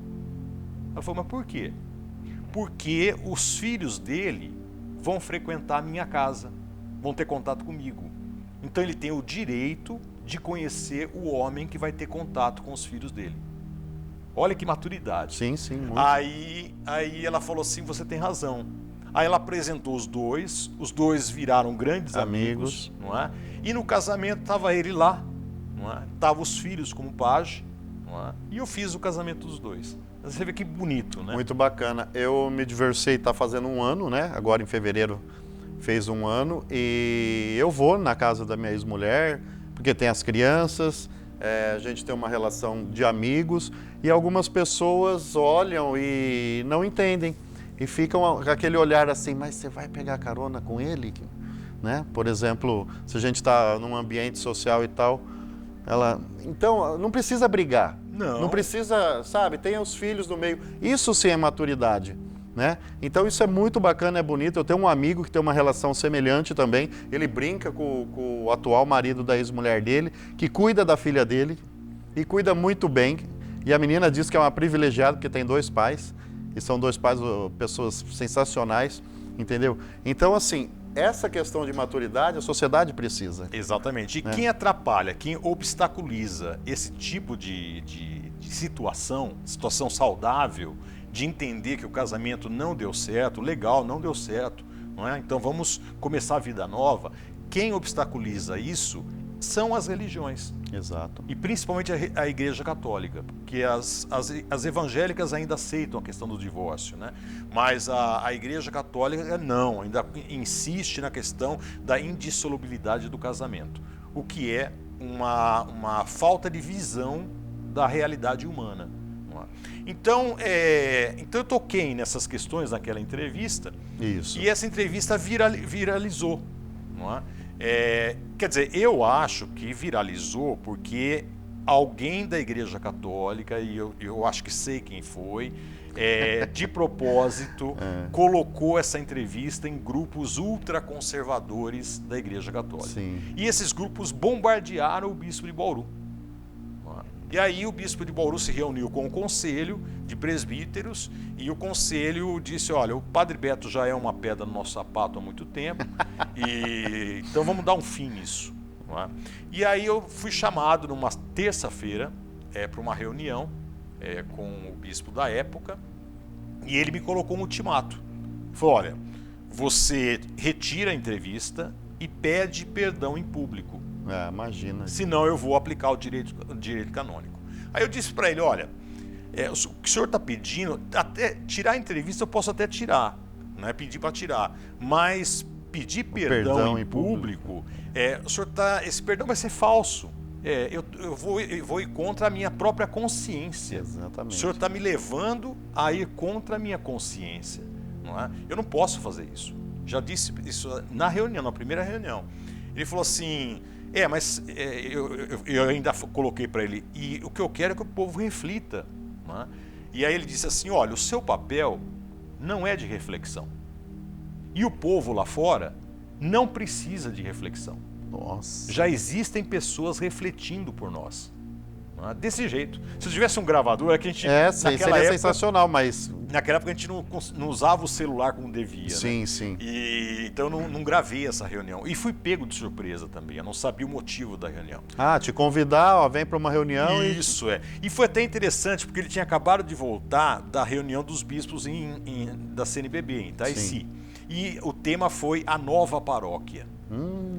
Ela falou, mas por quê? Porque os filhos dele vão frequentar a minha casa, vão ter contato comigo. Então ele tem o direito de conhecer o homem que vai ter contato com os filhos dele. Olha que maturidade. Sim, sim. Muito. Aí ela falou assim, você tem razão. Aí ela apresentou os dois viraram grandes amigos, não é? E no casamento estava ele lá, não é? Tava os filhos como pajem, não é? E eu fiz o casamento dos dois. Você vê que bonito, né? Muito bacana. Eu me divorciei, está fazendo 1 ano, né? Agora em fevereiro fez 1 ano. E eu vou na casa da minha ex-mulher, porque tem as crianças, a gente tem uma relação de amigos. E algumas pessoas olham e não entendem. E ficam com aquele olhar assim, mas você vai pegar carona com ele? Né? Por exemplo, se a gente está num ambiente social e tal, então, não precisa brigar. Não precisa, sabe, tem os filhos no meio. Isso sim é maturidade, né? Então isso é muito bacana, é bonito. Eu tenho um amigo que tem uma relação semelhante também. Ele brinca com o atual marido da ex-mulher dele, que cuida da filha dele e cuida muito bem. E a menina diz que é uma privilegiada porque tem 2 pais. E são 2 pais, pessoas sensacionais, entendeu? Então, assim, essa questão de maturidade a sociedade precisa. Exatamente. E quem atrapalha, quem obstaculiza esse tipo de situação saudável, de entender que o casamento não deu certo, legal, não deu certo, não é? Então vamos começar a vida nova. Quem obstaculiza isso são as religiões. Exato. E principalmente a Igreja Católica, porque as evangélicas ainda aceitam a questão do divórcio, né? Mas a Igreja Católica não, ainda insiste na questão da indissolubilidade do casamento, o que é uma falta de visão da realidade humana. Não é? Então eu toquei nessas questões naquela entrevista. Isso. E essa entrevista viralizou, não é? Quer dizer, eu acho que viralizou porque alguém da Igreja Católica, e eu acho que sei quem foi, de propósito, colocou essa entrevista em grupos ultraconservadores da Igreja Católica. Sim. E esses grupos bombardearam o bispo de Bauru. E aí o bispo de Bauru se reuniu com o conselho de presbíteros e o conselho disse, olha, o Padre Beto já é uma pedra no nosso sapato há muito tempo, então vamos dar um fim nisso. Não é? E aí eu fui chamado numa terça-feira para uma reunião com o bispo da época e ele me colocou um ultimato. Falou, olha, você retira a entrevista e pede perdão em público. Imagina. Senão eu vou aplicar o direito canônico. Aí eu disse para ele, olha, o que o senhor está pedindo, até tirar a entrevista eu posso até tirar, não é pedir para tirar, mas pedir perdão em público, o senhor esse perdão vai ser falso. Eu vou ir contra a minha própria consciência. Exatamente. O senhor está me levando a ir contra a minha consciência. Não é? Eu não posso fazer isso. Já disse isso na reunião, na primeira reunião. Ele falou assim... mas eu ainda coloquei para ele, e o que eu quero é que o povo reflita. Né? E aí ele disse assim, olha, o seu papel não é de reflexão. E o povo lá fora não precisa de reflexão. Nossa. Já existem pessoas refletindo por nós. Né? Desse jeito. Se eu tivesse um gravador, é que a gente... seria sensacional, mas... Naquela época a gente não usava o celular como devia. Sim, né? sim. Então eu não gravei essa reunião. E fui pego de surpresa também. Eu não sabia o motivo da reunião. Te convidar, vem para uma reunião. Isso, E foi até interessante, porque ele tinha acabado de voltar da reunião dos bispos da CNBB, em Itaici. E o tema foi a nova paróquia.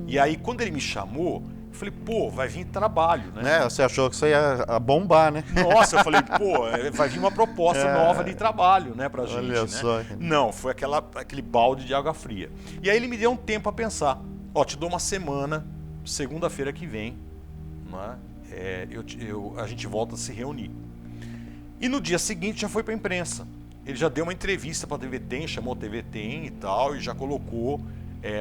E aí, quando ele me chamou, eu falei, pô, vai vir trabalho, né? Você achou que você ia bombar, né? Nossa, eu falei, pô, vai vir uma proposta nova de trabalho, né, pra gente, olha né? só. Não, foi aquele balde de água fria. E aí ele me deu um tempo a pensar. Te dou uma semana, segunda-feira que vem, né, a gente volta a se reunir. E no dia seguinte já foi pra imprensa. Ele já deu uma entrevista pra TV Tem, chamou a TV Tem e tal, e já colocou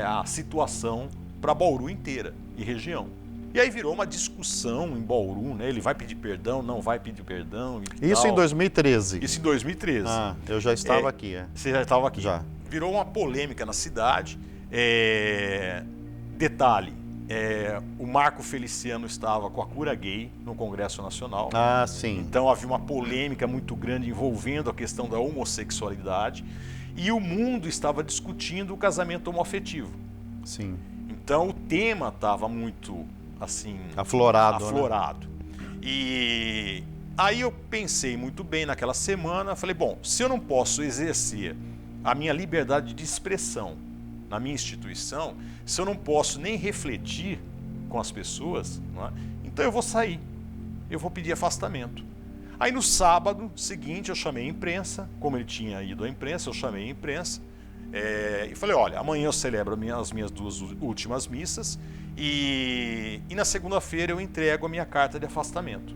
a situação pra Bauru inteira e região. E aí virou uma discussão em Bauru, né? Ele vai pedir perdão, não vai pedir perdão e Isso tal. em 2013? Isso em 2013. Eu já estava aqui, Você já estava aqui? Já. Virou uma polêmica na cidade. Detalhe, o Marco Feliciano estava com a cura gay no Congresso Nacional. Sim. Então havia uma polêmica muito grande envolvendo a questão da homossexualidade. E o mundo estava discutindo o casamento homoafetivo. Sim. Então o tema estava muito assim... Aflorado, Aflorado. E aí eu pensei muito bem naquela semana, falei, bom, se eu não posso exercer a minha liberdade de expressão na minha instituição, se eu não posso nem refletir com as pessoas, não é? Então eu vou sair, eu vou pedir afastamento. Aí no sábado seguinte eu chamei a imprensa, como ele tinha ido à imprensa, eu chamei a imprensa e falei, olha, amanhã eu celebro as minhas 2 últimas missas e na segunda-feira eu entrego a minha carta de afastamento.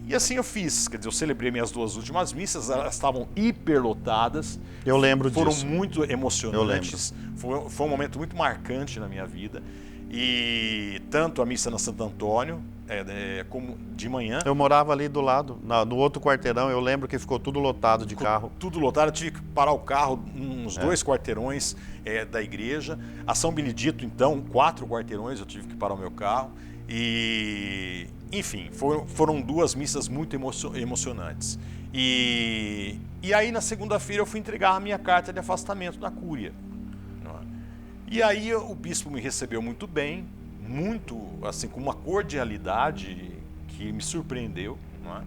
E assim eu fiz, quer dizer, eu celebrei minhas 2 últimas missas, elas estavam hiperlotadas. Eu lembro disso. Foram muito emocionantes. Eu lembro. Foi um momento muito marcante na minha vida. E tanto a missa na Santo Antônio, como de manhã. Eu morava ali do lado, no outro quarteirão, eu lembro que ficou tudo lotado de carro. Tudo lotado, eu tive que parar o carro uns 2 quarteirões da igreja. A São Benedito, então, 4 quarteirões eu tive que parar o meu carro. E, enfim, foram 2 missas muito emocionantes. E aí, na segunda-feira, eu fui entregar a minha carta de afastamento na Cúria. E aí, o bispo me recebeu muito bem, muito, assim, com uma cordialidade que me surpreendeu. Não é?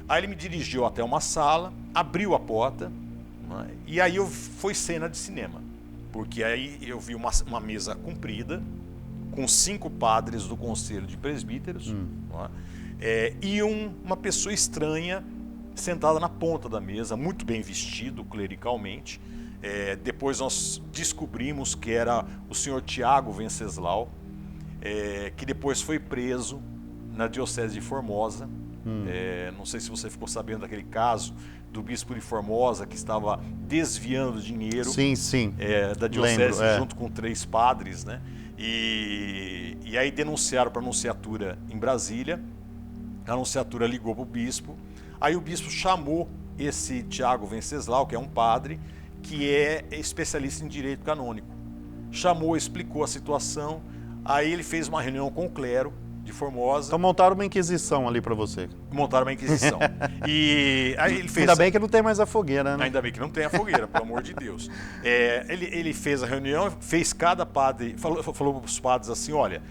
Aí ele me dirigiu até uma sala, abriu a porta, não é? E aí foi cena de cinema. Porque aí eu vi uma mesa comprida, com 5 padres do Conselho de Presbíteros, não é? E uma pessoa estranha sentada na ponta da mesa, muito bem vestido clericalmente. Depois nós descobrimos que era o senhor Tiago Venceslau, que depois foi preso na Diocese de Formosa. Não sei se você ficou sabendo daquele caso do bispo de Formosa que estava desviando dinheiro da Diocese. Lembro, junto com 3 padres, né? E aí denunciaram para a Nunciatura em Brasília. A Nunciatura ligou para o bispo. Aí o bispo chamou esse Tiago Venceslau, que é um padre, que é especialista em direito canônico. Chamou, explicou a situação. Aí ele fez uma reunião com o clero de Formosa. Então montaram uma inquisição ali para você. Montaram uma inquisição. E aí ele fez... Ainda bem que não tem mais a fogueira, né? Ainda bem que não tem a fogueira, pelo amor de Deus. Ele fez a reunião, fez cada padre, falou para os padres assim, olha,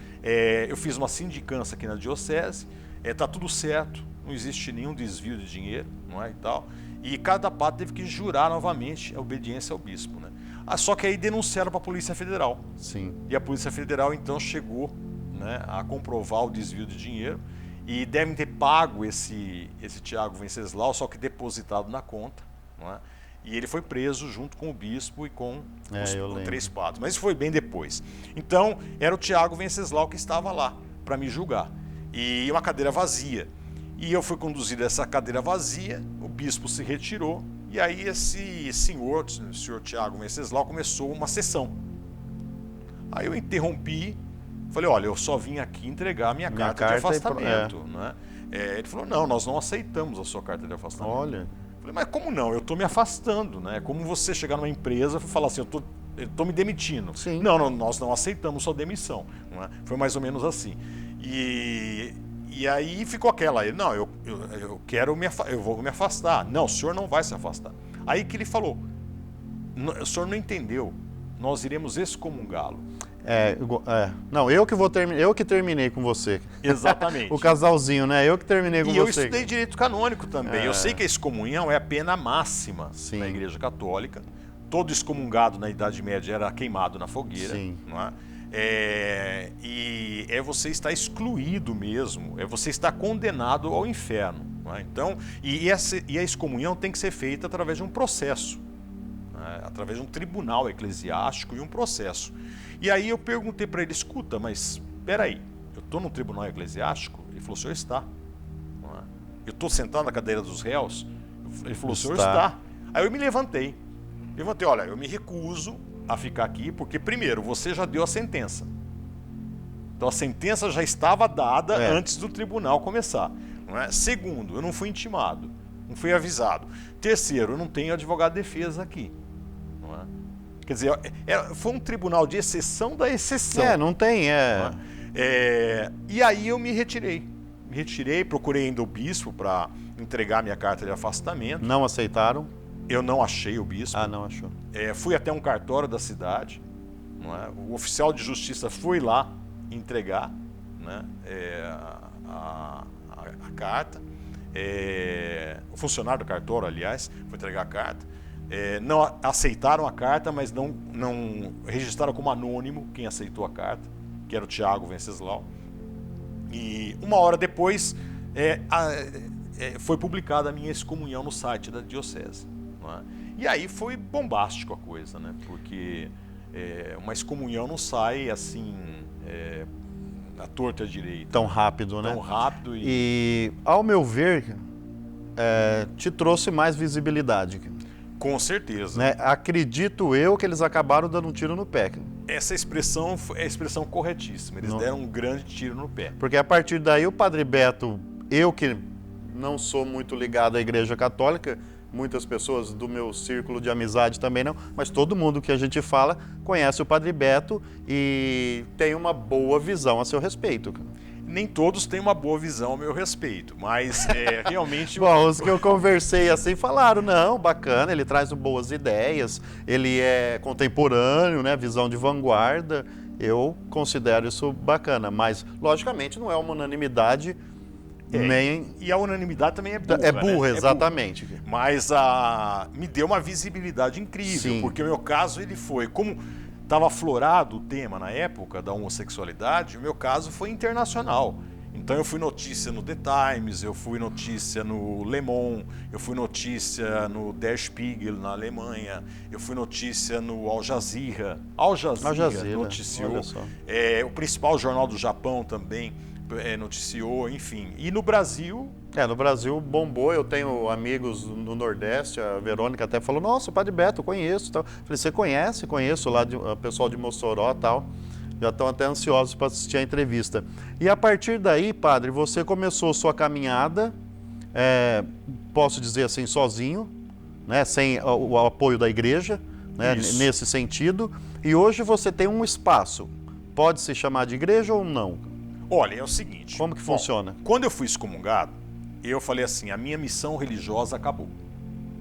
eu fiz uma sindicância aqui na diocese, tá tudo certo, não existe nenhum desvio de dinheiro, não é, e tal. E cada padre teve que jurar novamente a obediência ao bispo, né? Só que aí denunciaram para a Polícia Federal. Sim. E a Polícia Federal então chegou, né, a comprovar o desvio de dinheiro e devem ter pago esse Tiago Venceslau, só que depositado na conta, não é? E ele foi preso junto com o bispo e com os 3 padres. Mas isso foi bem depois. Então, era o Tiago Venceslau que estava lá para me julgar. E uma cadeira vazia. E eu fui conduzido a essa cadeira vazia, o bispo se retirou, e aí esse senhor, o senhor Tiago Venceslau, começou uma sessão. Aí eu interrompi, falei, olha, eu só vim aqui entregar a minha carta de afastamento. Né? Ele falou, não, nós não aceitamos a sua carta de afastamento. Olha. Eu falei, mas como não? Eu estou me afastando, né? Como você chegar numa empresa e falar assim, eu estou me demitindo. Sim. Não, nós não aceitamos sua demissão. Não é? Foi mais ou menos assim. E aí ficou aquela, não, eu vou me afastar. Não, o senhor não vai se afastar. Aí que ele falou, o senhor não entendeu, nós iremos excomungá-lo. Não, eu que terminei com você. Exatamente. O casalzinho, né? Eu que terminei com você. E eu estudei direito canônico também. Eu sei que a excomunhão é a pena máxima na Igreja Católica. Todo excomungado na Idade Média era queimado na fogueira. Sim. Não é? E você está excluído mesmo, você está condenado ao inferno. Não é? Então, e a excomunhão tem que ser feita através de um processo, né? Através de um tribunal eclesiástico e um processo. E aí eu perguntei para ele, escuta, mas espera aí, eu estou num tribunal eclesiástico? Ele falou, o senhor está. Não é? Eu estou sentado na cadeira dos réus? Ele falou, o senhor está. Aí eu me levantei, olha, eu me recuso a ficar aqui, porque primeiro, você já deu a sentença. Então a sentença já estava dada antes do tribunal começar. Não é? Segundo, eu não fui intimado, não fui avisado. Terceiro, eu não tenho advogado de defesa aqui. Não é? Quer dizer, foi um tribunal de exceção da exceção. Não tem, Não é? E aí eu me retirei. Procurei ainda o bispo para entregar minha carta de afastamento. Não aceitaram? Eu não achei o bispo. Não achou. Fui até um cartório da cidade. Não é? O oficial de justiça foi lá entregar, né, a carta. O funcionário do cartório, aliás, foi entregar a carta. Não aceitaram a carta, mas não registraram como anônimo quem aceitou a carta, que era o Tiago Venceslau. E 1 hora depois foi publicada a minha excomunhão no site da diocese. Não é? E aí foi bombástico a coisa, né? Porque uma excomunhão não sai assim à torta à direita. Tão rápido, né? Tão rápido. E ao meu ver, te trouxe mais visibilidade. Com certeza. Né? Acredito eu que eles acabaram dando um tiro no pé. Essa expressão é a expressão corretíssima. Eles deram um grande tiro no pé. Porque a partir daí o Padre Beto, eu que não sou muito ligado à Igreja Católica, muitas pessoas do meu círculo de amizade também não, mas todo mundo que a gente fala conhece o Padre Beto e tem uma boa visão a seu respeito. Nem todos têm uma boa visão a meu respeito, mas realmente... Bom, os que eu conversei assim falaram, não, bacana, ele traz boas ideias, ele é contemporâneo, né, visão de vanguarda, eu considero isso bacana, mas logicamente não é uma unanimidade, nem... E a unanimidade também é burra, É burra, né? exatamente. É burra. Mas me deu uma visibilidade incrível, Sim. Porque o meu caso ele foi, como estava aflorado o tema na época da homossexualidade, o meu caso foi internacional. Então eu fui notícia no The Times, eu fui notícia no Le Monde, eu fui notícia no Der Spiegel na Alemanha, eu fui notícia no Al Jazeera. Al Jazeera noticiou. O principal jornal do Japão também noticiou, enfim. E no Brasil... No Brasil bombou, eu tenho amigos no Nordeste, a Verônica até falou, nossa, o Padre Beto, eu conheço. Tal. Falei, você conhece? Conheço lá, o pessoal de Mossoró e tal. Já estão até ansiosos para assistir a entrevista. E a partir daí, padre, você começou sua caminhada, posso dizer assim, sozinho, né, sem o apoio da igreja, né, nesse sentido. E hoje você tem um espaço. Pode se chamar de igreja ou não? Olha, é o seguinte... Como que funciona? Quando eu fui excomungado, eu falei assim, a minha missão religiosa acabou.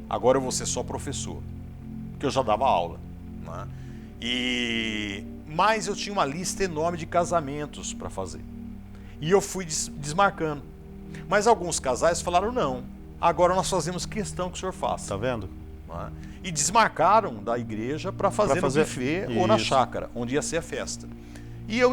Agora eu vou ser só professor, porque eu já dava aula, né? Mas eu tinha uma lista enorme de casamentos para fazer. E eu fui desmarcando. Mas alguns casais falaram, não, agora nós fazemos questão que o senhor faça. Tá vendo? Né? E desmarcaram da igreja para fazer no buffet ou na chácara, onde ia ser a festa. E eu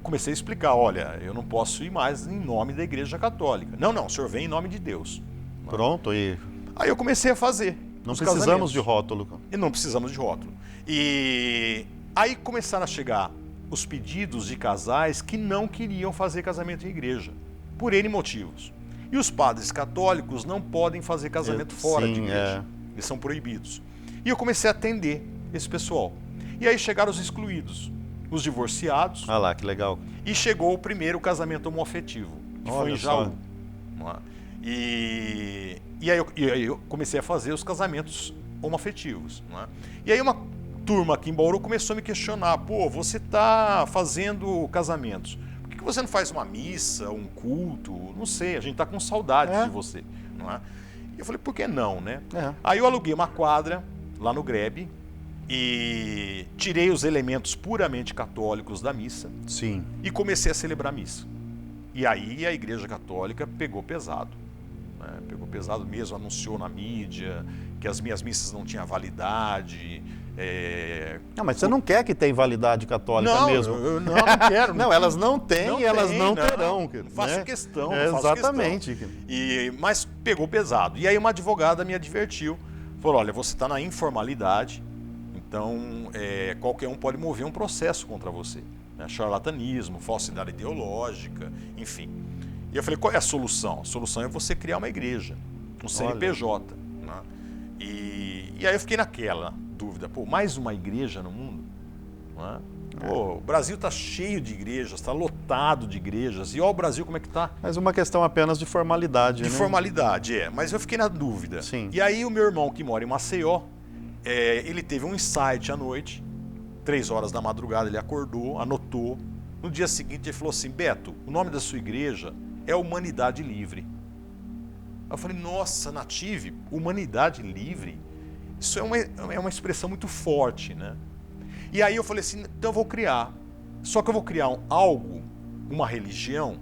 comecei a explicar, olha, eu não posso ir mais em nome da Igreja Católica. Não, o senhor vem em nome de Deus. Pronto, e... Aí eu comecei a fazer. Não precisamos de rótulo. E não precisamos de rótulo. E aí começaram a chegar os pedidos de casais que não queriam fazer casamento em igreja, por N motivos. E os padres católicos não podem fazer casamento fora de igreja. Eles são proibidos. E eu comecei a atender esse pessoal. E aí chegaram os excluídos. Os divorciados. Ah lá, que legal. E chegou o primeiro casamento homoafetivo, que foi em Jaú. E aí eu comecei a fazer os casamentos homoafetivos. E aí uma turma aqui em Bauru começou a me questionar, pô, você está fazendo casamentos, por que você não faz uma missa, um culto? Não sei, a gente está com saudade de você. E eu falei, por que não, né? Aí eu aluguei uma quadra lá no Grebe, e tirei os elementos puramente católicos da missa. Sim. E comecei a celebrar a missa. E aí a Igreja Católica pegou pesado. Né? Pegou pesado mesmo, anunciou na mídia que as minhas missas não tinham validade. Não, mas você não quer que tenha validade católica mesmo? Eu não quero. Não, elas não têm e elas não terão. Não faço questão. Exatamente. Mas pegou pesado. E aí uma advogada me advertiu. Falou, olha, você está na informalidade. Então, qualquer um pode mover um processo contra você. Né? Charlatanismo, falsidade ideológica, enfim. E eu falei, qual é a solução? A solução é você criar uma igreja, um CNPJ. Né? E aí eu fiquei naquela dúvida, pô, mais uma igreja no mundo? Né? Pô, o Brasil está cheio de igrejas, está lotado de igrejas. E olha o Brasil como é que está. Mas uma questão apenas de formalidade, né? De formalidade, mas eu fiquei na dúvida. Sim. E aí o meu irmão, que mora em Maceió, ele teve um insight à noite, 3 horas da madrugada, ele acordou, anotou. No dia seguinte ele falou assim, Beto, o nome da sua igreja é Humanidade Livre. Eu falei, nossa, Native, Humanidade Livre? Isso é uma expressão muito forte, né? E aí eu falei assim, então eu vou criar Só que eu vou criar algo, uma religião.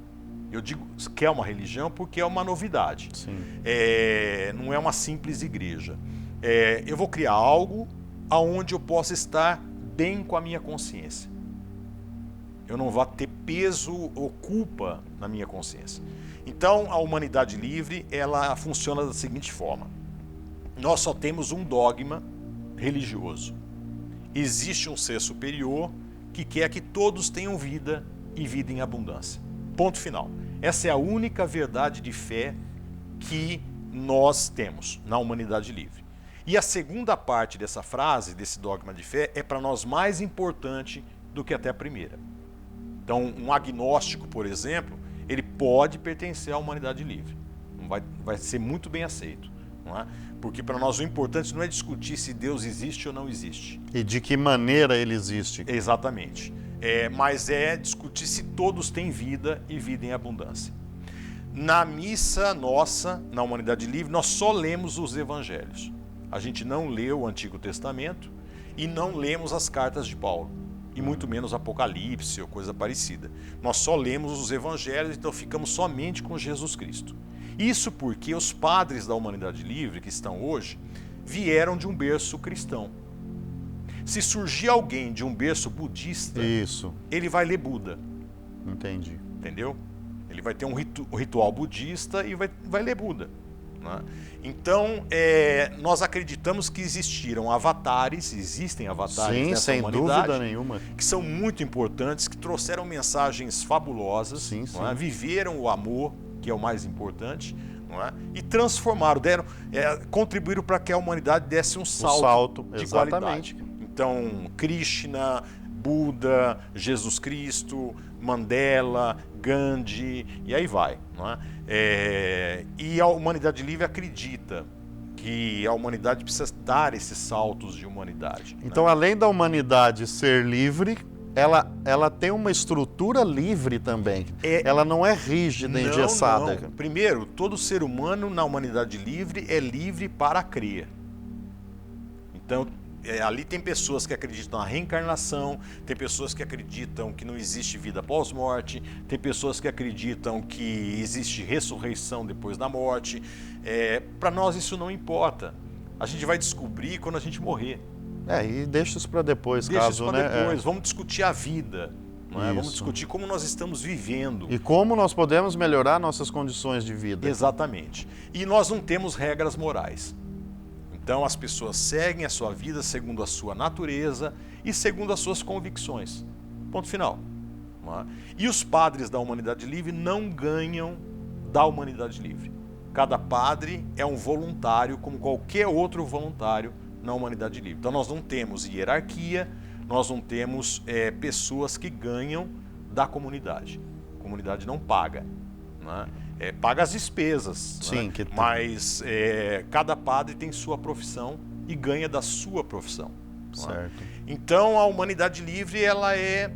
Eu digo que é uma religião porque é uma novidade. Sim. Não é uma simples igreja. Eu vou criar algo aonde eu possa estar bem com a minha consciência. Eu não vou ter peso ou culpa na minha consciência. Então, a humanidade livre, ela funciona da seguinte forma. Nós só temos um dogma religioso. Existe um ser superior que quer que todos tenham vida e vida em abundância. Ponto final. Essa é a única verdade de fé que nós temos na humanidade livre. E a segunda parte dessa frase, desse dogma de fé, é para nós mais importante do que até a primeira. Então, um agnóstico, por exemplo, ele pode pertencer à humanidade livre. Vai ser muito bem aceito. Não é? Porque para nós o importante não é discutir se Deus existe ou não existe. E de que maneira ele existe. Exatamente. Mas é discutir se todos têm vida e vida em abundância. Na missa nossa, na humanidade livre, nós só lemos os evangelhos. A gente não lê o Antigo Testamento e não lemos as cartas de Paulo. E muito menos Apocalipse ou coisa parecida. Nós só lemos os evangelhos, então ficamos somente com Jesus Cristo. Isso porque os padres da humanidade livre que estão hoje vieram de um berço cristão. Se surgir alguém de um berço budista, ele vai ler Buda. Entendi. Entendeu? Ele vai ter um ritual budista e vai ler Buda. Né? Então, nós acreditamos que existem avatares nessa sem humanidade, dúvida nenhuma, que são muito importantes, que trouxeram mensagens fabulosas, não é? Viveram o amor, que é o mais importante, não é? E transformaram, contribuíram para que a humanidade desse um salto de qualidade. Então, Krishna, Buda, Jesus Cristo, Mandela, Gandhi, e aí vai. Não é? E a humanidade livre acredita que a humanidade precisa dar esses saltos de humanidade. Então, né? Além da humanidade ser livre, ela tem uma estrutura livre também. Ela não é rígida, engessada. Não. Primeiro, todo ser humano na humanidade livre é livre para crer. Então, ali tem pessoas que acreditam na reencarnação, tem pessoas que acreditam que não existe vida pós-morte, tem pessoas que acreditam que existe ressurreição depois da morte. Para nós isso não importa. A gente vai descobrir quando a gente morrer. E deixa isso para depois, depois. Vamos discutir a vida. Não é? Vamos discutir como nós estamos vivendo. E como nós podemos melhorar nossas condições de vida. Exatamente. E nós não temos regras morais. Então as pessoas seguem a sua vida segundo a sua natureza e segundo as suas convicções. Ponto final. Não é? E os padres da humanidade livre não ganham da humanidade livre. Cada padre é um voluntário como qualquer outro voluntário na humanidade livre. Então nós não temos hierarquia, nós não temos pessoas que ganham da comunidade. A comunidade não paga. Né? Paga as despesas, sim, né? Mas cada padre tem sua profissão e ganha da sua profissão. Certo. Né? Então a humanidade livre ela é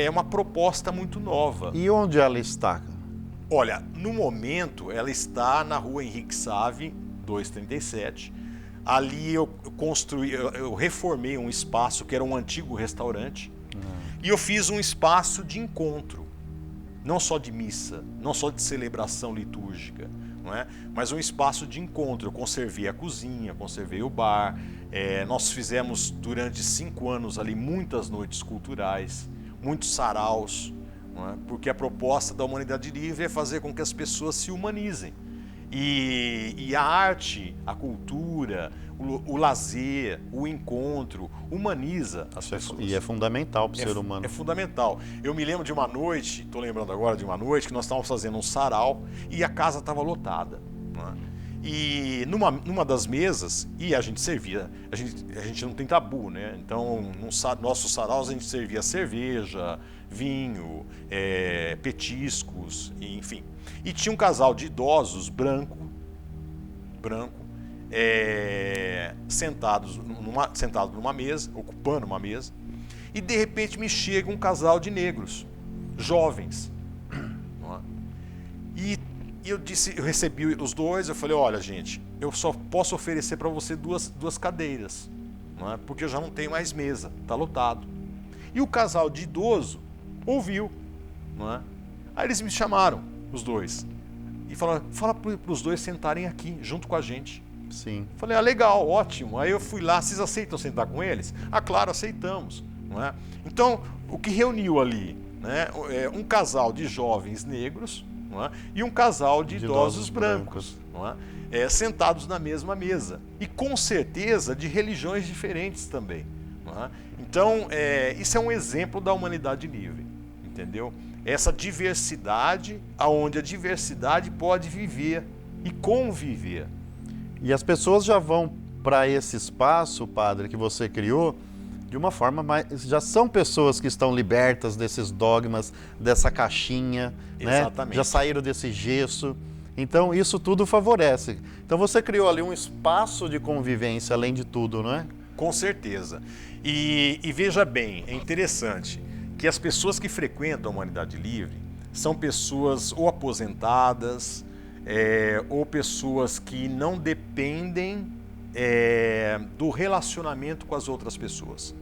uma proposta muito nova. E onde ela está? Olha, no momento ela está na rua Henrique Save, 237. Ali eu reformei um espaço que era um antigo restaurante e eu fiz um espaço de encontro. Não só de missa, não só de celebração litúrgica, não é? Mas um espaço de encontro. Eu conservei a cozinha, conservei o bar. Nós fizemos durante 5 anos ali muitas noites culturais, muitos saraus, não é? Porque a proposta da humanidade livre é fazer com que as pessoas se humanizem. E a arte, a cultura, o lazer, o encontro, humaniza as pessoas. E é fundamental para o ser humano. É fundamental. Eu me lembro de uma noite, estou lembrando agora de uma noite, que nós estávamos fazendo um sarau e a casa estava lotada. Né? E numa das mesas, e a gente servia, a gente não tem tabu, né? Então, nossos saraus a gente servia cerveja, vinho, petiscos, enfim. E tinha um casal de idosos, branco, sentados numa mesa, ocupando uma mesa, e de repente me chega um casal de negros, jovens. Não é? E eu recebi os dois, eu falei, olha gente, eu só posso oferecer para você duas cadeiras, não é? Porque eu já não tenho mais mesa, está lotado. E o casal de idoso ouviu, não é? Aí eles me chamaram, os dois, e falaram, fala para os dois sentarem aqui, junto com a gente. Sim. Falei, legal, ótimo. Aí eu fui lá, vocês aceitam sentar com eles? Claro, aceitamos, não é? Então, o que reuniu ali, né, um casal de jovens negros, não é? E um casal de idosos brancos, não é? Sentados na mesma mesa. E com certeza de religiões diferentes também. Não é? Então, isso é um exemplo da humanidade livre, entendeu? Essa diversidade, aonde a diversidade pode viver e conviver. E as pessoas já vão para esse espaço, padre, que você criou, de uma forma mais... Já são pessoas que estão libertas desses dogmas, dessa caixinha, Exatamente. Né? Já saíram desse gesso. Então, isso tudo favorece. Então, você criou ali um espaço de convivência, além de tudo, não é? Com certeza. E veja bem, é interessante que as pessoas que frequentam a Humanidade Livre são pessoas ou aposentadas, ou pessoas que não dependem do relacionamento com as outras pessoas.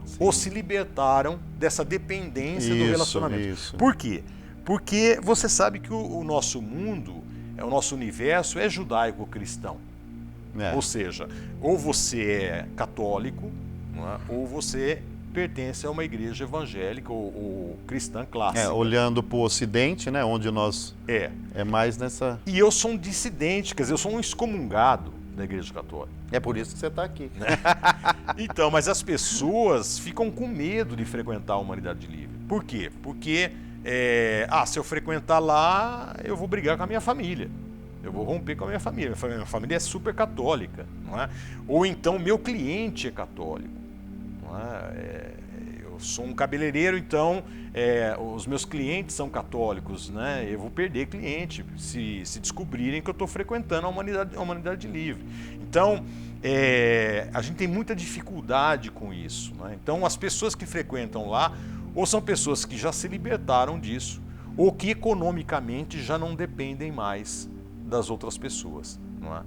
Sim. Ou se libertaram dessa dependência do relacionamento. Isso. Por quê? Porque você sabe que o nosso mundo, o nosso universo é judaico-cristão. Ou seja, ou você é católico, não é? Ou você pertence a uma igreja evangélica ou cristã clássica. Olhando para o Ocidente, né, onde nós... É mais nessa... E eu sou um dissidente, quer dizer, eu sou um excomungado da igreja católica. É por isso que você está aqui. Né? Então, mas as pessoas ficam com medo de frequentar a Humanidade Livre. Por quê? Porque, se eu frequentar lá, eu vou brigar com a minha família. Eu vou romper com a minha família. Minha família é super católica, não é? Ou então meu cliente é católico, não é? Eu sou um cabeleireiro, então os meus clientes são católicos, né? Eu vou perder cliente se descobrirem que eu estou frequentando a Humanidade Livre. Então, a gente tem muita dificuldade com isso, né? Então, as pessoas que frequentam lá, ou são pessoas que já se libertaram disso, ou que economicamente já não dependem mais das outras pessoas, não é?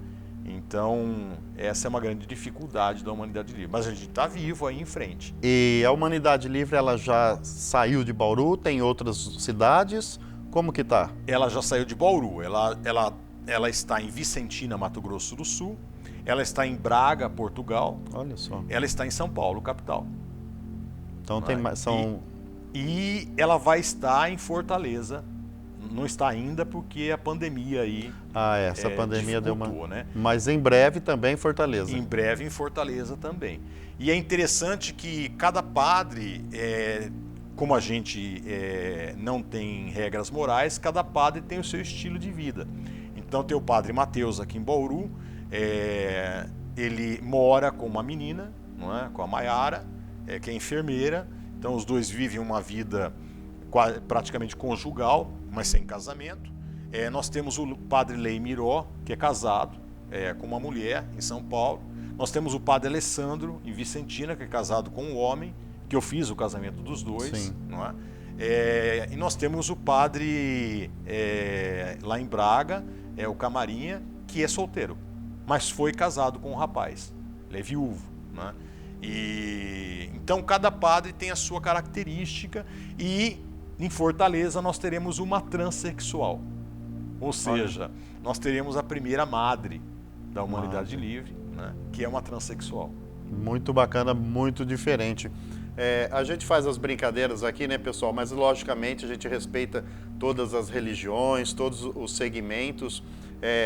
Então, essa é uma grande dificuldade da Humanidade Livre. Mas a gente está vivo aí em frente. E a Humanidade Livre, ela já saiu de Bauru? Tem outras cidades? Como que tá? Ela já saiu de Bauru. Ela está em Vicentina, Mato Grosso do Sul. Ela está em Braga, Portugal. Olha só. Ela está em São Paulo, capital. Então tem mais... E ela vai estar em Fortaleza. Não está ainda porque a pandemia aí... essa pandemia deu uma... né? Mas em breve também em Fortaleza. Em breve em Fortaleza também. E é interessante que cada padre, como a gente não tem regras morais, cada padre tem o seu estilo de vida. Então tem o padre Mateus aqui em Bauru, ele mora com uma menina, não é? Com a Maiara, que é enfermeira. Então os dois vivem uma vida praticamente conjugal, mas sem casamento. Nós temos o padre Lei Miró, que é casado com uma mulher em São Paulo. Nós temos o padre Alessandro, em Vicentina, que é casado com um homem, que eu fiz o casamento dos dois. Sim. Não é? E nós temos o padre lá em Braga, o Camarinha, que é solteiro, mas foi casado com um rapaz. Ele é viúvo. Não é? Então cada padre tem a sua característica e em Fortaleza nós teremos uma transexual, ou seja, nós teremos a primeira madre da Humanidade Livre, né, que é uma transexual. Muito bacana, muito diferente. A gente faz as brincadeiras aqui, né, pessoal, mas logicamente a gente respeita todas as religiões, todos os segmentos.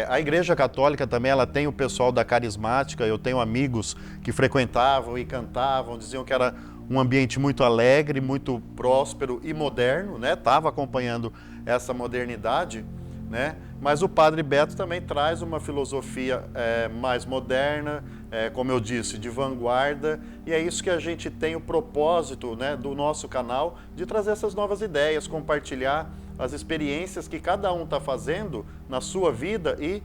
A Igreja Católica também, ela tem o pessoal da carismática. Eu tenho amigos que frequentavam e cantavam, diziam que era um ambiente muito alegre, muito próspero e moderno, né? Estava acompanhando essa modernidade, né? Mas o Padre Beto também traz uma filosofia mais moderna, como eu disse, de vanguarda, e é isso que a gente tem o propósito, né, do nosso canal, de trazer essas novas ideias, compartilhar as experiências que cada um está fazendo na sua vida e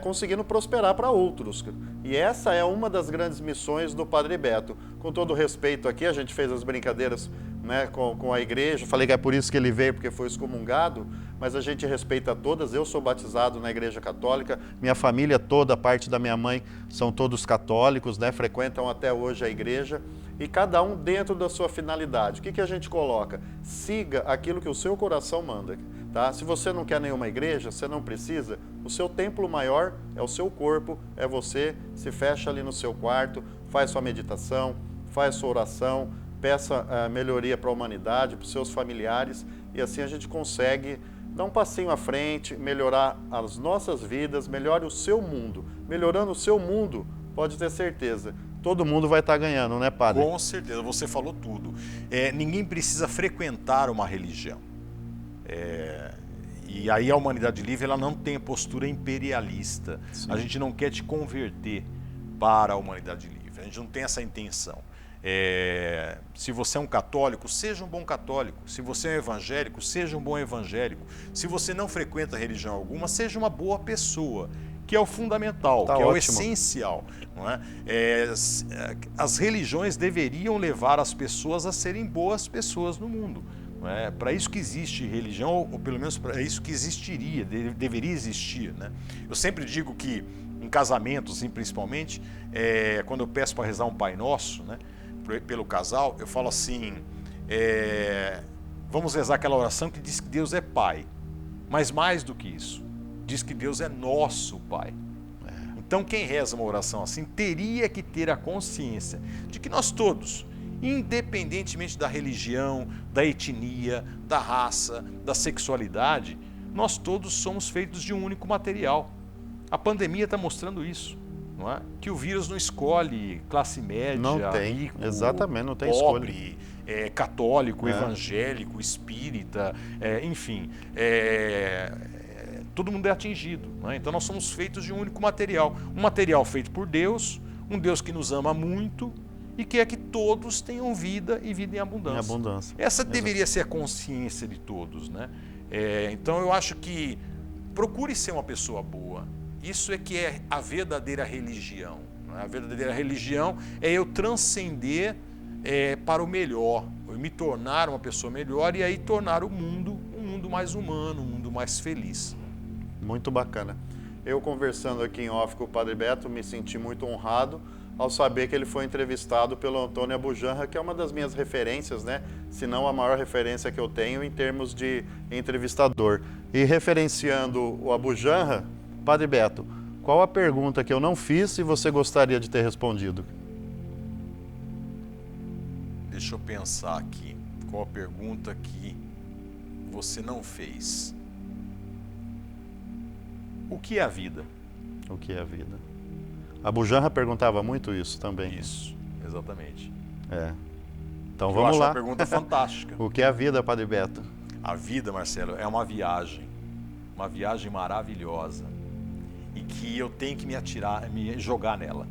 conseguindo prosperar para outros. E essa é uma das grandes missões do Padre Beto. Com todo respeito aqui, a gente fez as brincadeiras, né, com a igreja, falei que é por isso que ele veio, porque foi excomungado, mas a gente respeita todas. Eu sou batizado na Igreja Católica, minha família toda, a parte da minha mãe, são todos católicos, né, frequentam até hoje a igreja. e cada um dentro da sua finalidade. O que a gente coloca? Siga aquilo que o seu coração manda. Tá? Se você não quer nenhuma igreja, você não precisa, o seu templo maior é o seu corpo, é você, se fecha ali no seu quarto, faz sua meditação, faz sua oração, peça melhoria para a humanidade, para os seus familiares, e assim a gente consegue dar um passinho à frente, melhorar as nossas vidas, melhore o seu mundo. Melhorando o seu mundo, pode ter certeza, todo mundo vai estar ganhando, né, padre? Com certeza, você falou tudo. Ninguém precisa frequentar uma religião. E aí a Humanidade Livre ela não tem postura imperialista. Sim. A gente não quer te converter para a Humanidade Livre. A gente não tem essa intenção. Se você é um católico, seja um bom católico. Se você é um evangélico, seja um bom evangélico. Se você não frequenta religião alguma, seja uma boa pessoa, que é o fundamental, tá que ótimo. É o essencial. Não é? As religiões deveriam levar as pessoas a serem boas pessoas no mundo. É para isso que existe religião, ou pelo menos para isso que existiria, deveria existir. Né? Eu sempre digo que em casamentos, assim, principalmente, quando eu peço para rezar um Pai Nosso, né, pelo casal, eu falo assim, vamos rezar aquela oração que diz que Deus é Pai, mas mais do que isso, diz que Deus é nosso Pai. Então quem reza uma oração assim teria que ter a consciência de que nós todos, independentemente da religião, da etnia, da raça, da sexualidade, nós todos somos feitos de um único material. A pandemia está mostrando isso, não é? Que o vírus não escolhe classe média, não tem, rico, exatamente, não tem pobre, escolha. Católico, evangélico, espírita, enfim, todo mundo é atingido. Não é? Então nós somos feitos de um único material, um material feito por Deus, um Deus que nos ama muito, e quer que todos tenham vida e vida em abundância. Em abundância. Essa deveria ser a consciência de todos, né? Então eu acho que procure ser uma pessoa boa. Isso é que é a verdadeira religião. Né? A verdadeira religião é eu transcender para o melhor, eu me tornar uma pessoa melhor e aí tornar o mundo um mundo mais humano, um mundo mais feliz. Muito bacana. Eu conversando aqui em off com o Padre Beto, me senti muito honrado ao saber que ele foi entrevistado pelo Antônio Abujamra, que é uma das minhas referências, né? Se não a maior referência que eu tenho em termos de entrevistador. E referenciando o Abujamra, Padre Beto, qual a pergunta que eu não fiz e você gostaria de ter respondido? Deixa eu pensar aqui. Qual a pergunta que você não fez? O que é a vida? O que é a vida? Abujamra perguntava muito isso também. Isso, exatamente. Então vamos lá. Uma pergunta fantástica. O que é a vida, Padre Beto? A vida, Marcelo, é uma viagem maravilhosa e que eu tenho que me jogar nela.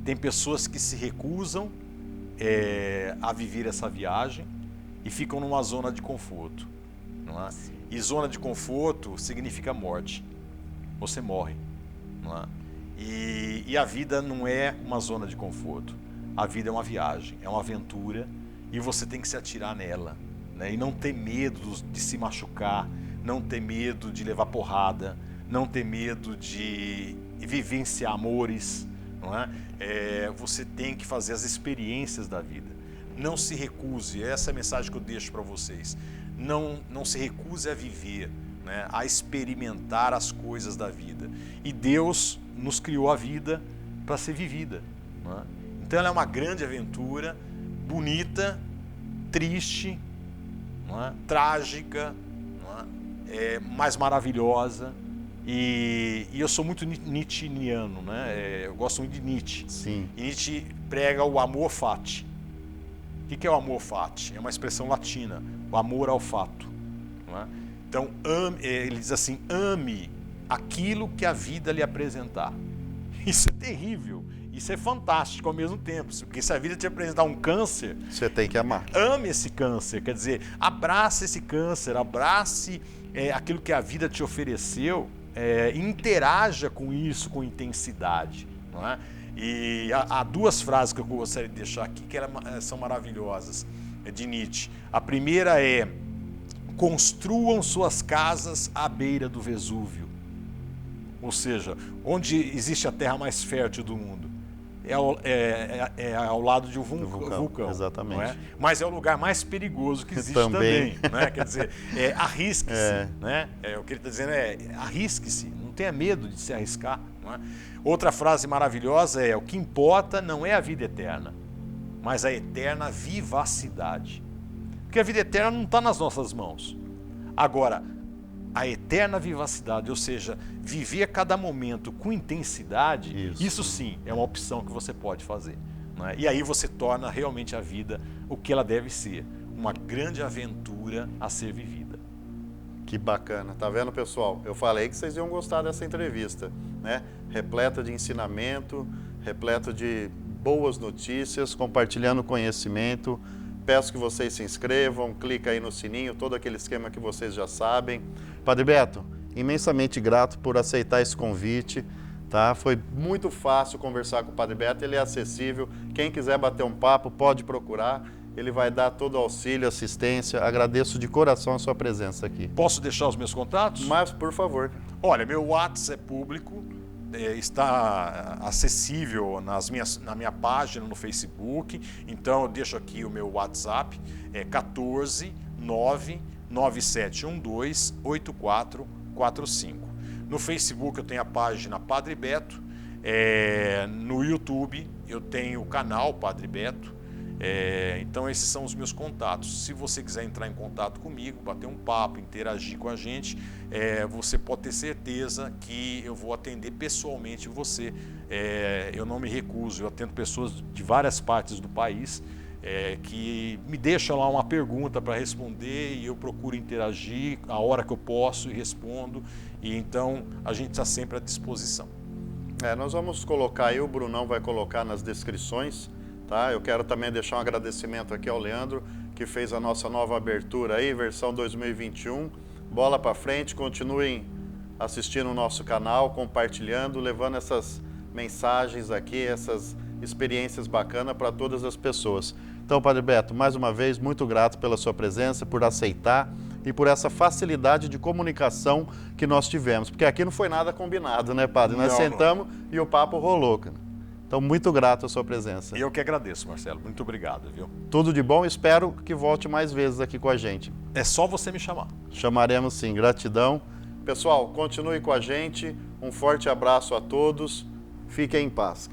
Tem pessoas que se recusam a viver essa viagem e ficam numa zona de conforto, não é? E zona de conforto significa morte. Você morre, não é? E a vida não é uma zona de conforto. A vida é uma viagem, é uma aventura e você tem que se atirar nela, né? E não ter medo de se machucar, não ter medo de levar porrada, não ter medo de vivenciar amores, não é? Você tem que fazer as experiências da vida. Não se recuse, essa é a mensagem que eu deixo para vocês. Não se recuse a viver, né? A experimentar as coisas da vida. E Deus nos criou a vida para ser vivida, não é? Então ela é uma grande aventura, bonita, triste, não é? Trágica, não é? Mais maravilhosa. E eu sou muito nietzscheano, né? Eu gosto muito de Nietzsche. Sim. E Nietzsche prega o amor fati. O que é o amor fati? É uma expressão latina, o amor ao fato, não é? Então ele diz assim, ame aquilo que a vida lhe apresentar. Isso é terrível, isso é fantástico ao mesmo tempo, porque se a vida te apresentar um câncer, você tem que amar. Ame esse câncer, quer dizer, abrace esse câncer, abrace aquilo que a vida te ofereceu, interaja com isso com intensidade, não é? E há duas frases que eu gostaria de deixar aqui que são maravilhosas, de Nietzsche. A primeira é: construam suas casas à beira do Vesúvio. Ou seja, onde existe a terra mais fértil do mundo. é ao lado de um vulcão. Exatamente. Não é? Mas é o lugar mais perigoso que existe também. Né? Quer dizer, arrisque-se. Né? O que ele está dizendo arrisque-se, não tenha medo de se arriscar. Não é? Outra frase maravilhosa o que importa não é a vida eterna, mas a eterna vivacidade. Porque a vida eterna não está nas nossas mãos. Agora, a eterna vivacidade, ou seja, viver cada momento com intensidade, isso sim é uma opção que você pode fazer. Não é? E aí você torna realmente a vida o que ela deve ser, uma grande aventura a ser vivida. Que bacana, tá vendo, pessoal? Eu falei que vocês iam gostar dessa entrevista, né? Repleta de ensinamento, repleta de boas notícias, compartilhando conhecimento. Peço que vocês se inscrevam, clica aí no sininho, todo aquele esquema que vocês já sabem. Padre Beto, imensamente grato por aceitar esse convite, tá? Foi muito fácil conversar com o Padre Beto, ele é acessível. Quem quiser bater um papo, pode procurar. Ele vai dar todo o auxílio, assistência. Agradeço de coração a sua presença aqui. Posso deixar os meus contatos? Mas, por favor. Olha, meu WhatsApp é público. Está acessível na minha página no Facebook, então eu deixo aqui o meu WhatsApp, 14 99712 8445. No Facebook eu tenho a página Padre Beto, no YouTube eu tenho o canal Padre Beto. Então esses são os meus contatos. Se você quiser entrar em contato comigo, bater um papo, interagir com a gente, você pode ter certeza que eu vou atender pessoalmente você. Eu não me recuso, eu atendo pessoas de várias partes do país que me deixam lá uma pergunta para responder e eu procuro interagir a hora que eu posso e respondo. E então a gente está sempre à disposição. Nós vamos colocar aí, o Brunão vai colocar nas descrições. Tá? Eu quero também deixar um agradecimento aqui ao Leandro, que fez a nossa nova abertura aí, versão 2021. Bola para frente, continuem assistindo o nosso canal, compartilhando, levando essas mensagens aqui, essas experiências bacanas para todas as pessoas. Então, Padre Beto, mais uma vez, muito grato pela sua presença, por aceitar e por essa facilidade de comunicação que nós tivemos. Porque aqui não foi nada combinado, né, Padre? Nós sentamos e o papo rolou, cara. Então, muito grato a sua presença. Eu que agradeço, Marcelo. Muito obrigado, viu? Tudo de bom. Espero que volte mais vezes aqui com a gente. É só você me chamar. Chamaremos sim. Gratidão. Pessoal, continue com a gente. Um forte abraço a todos. Fiquem em paz.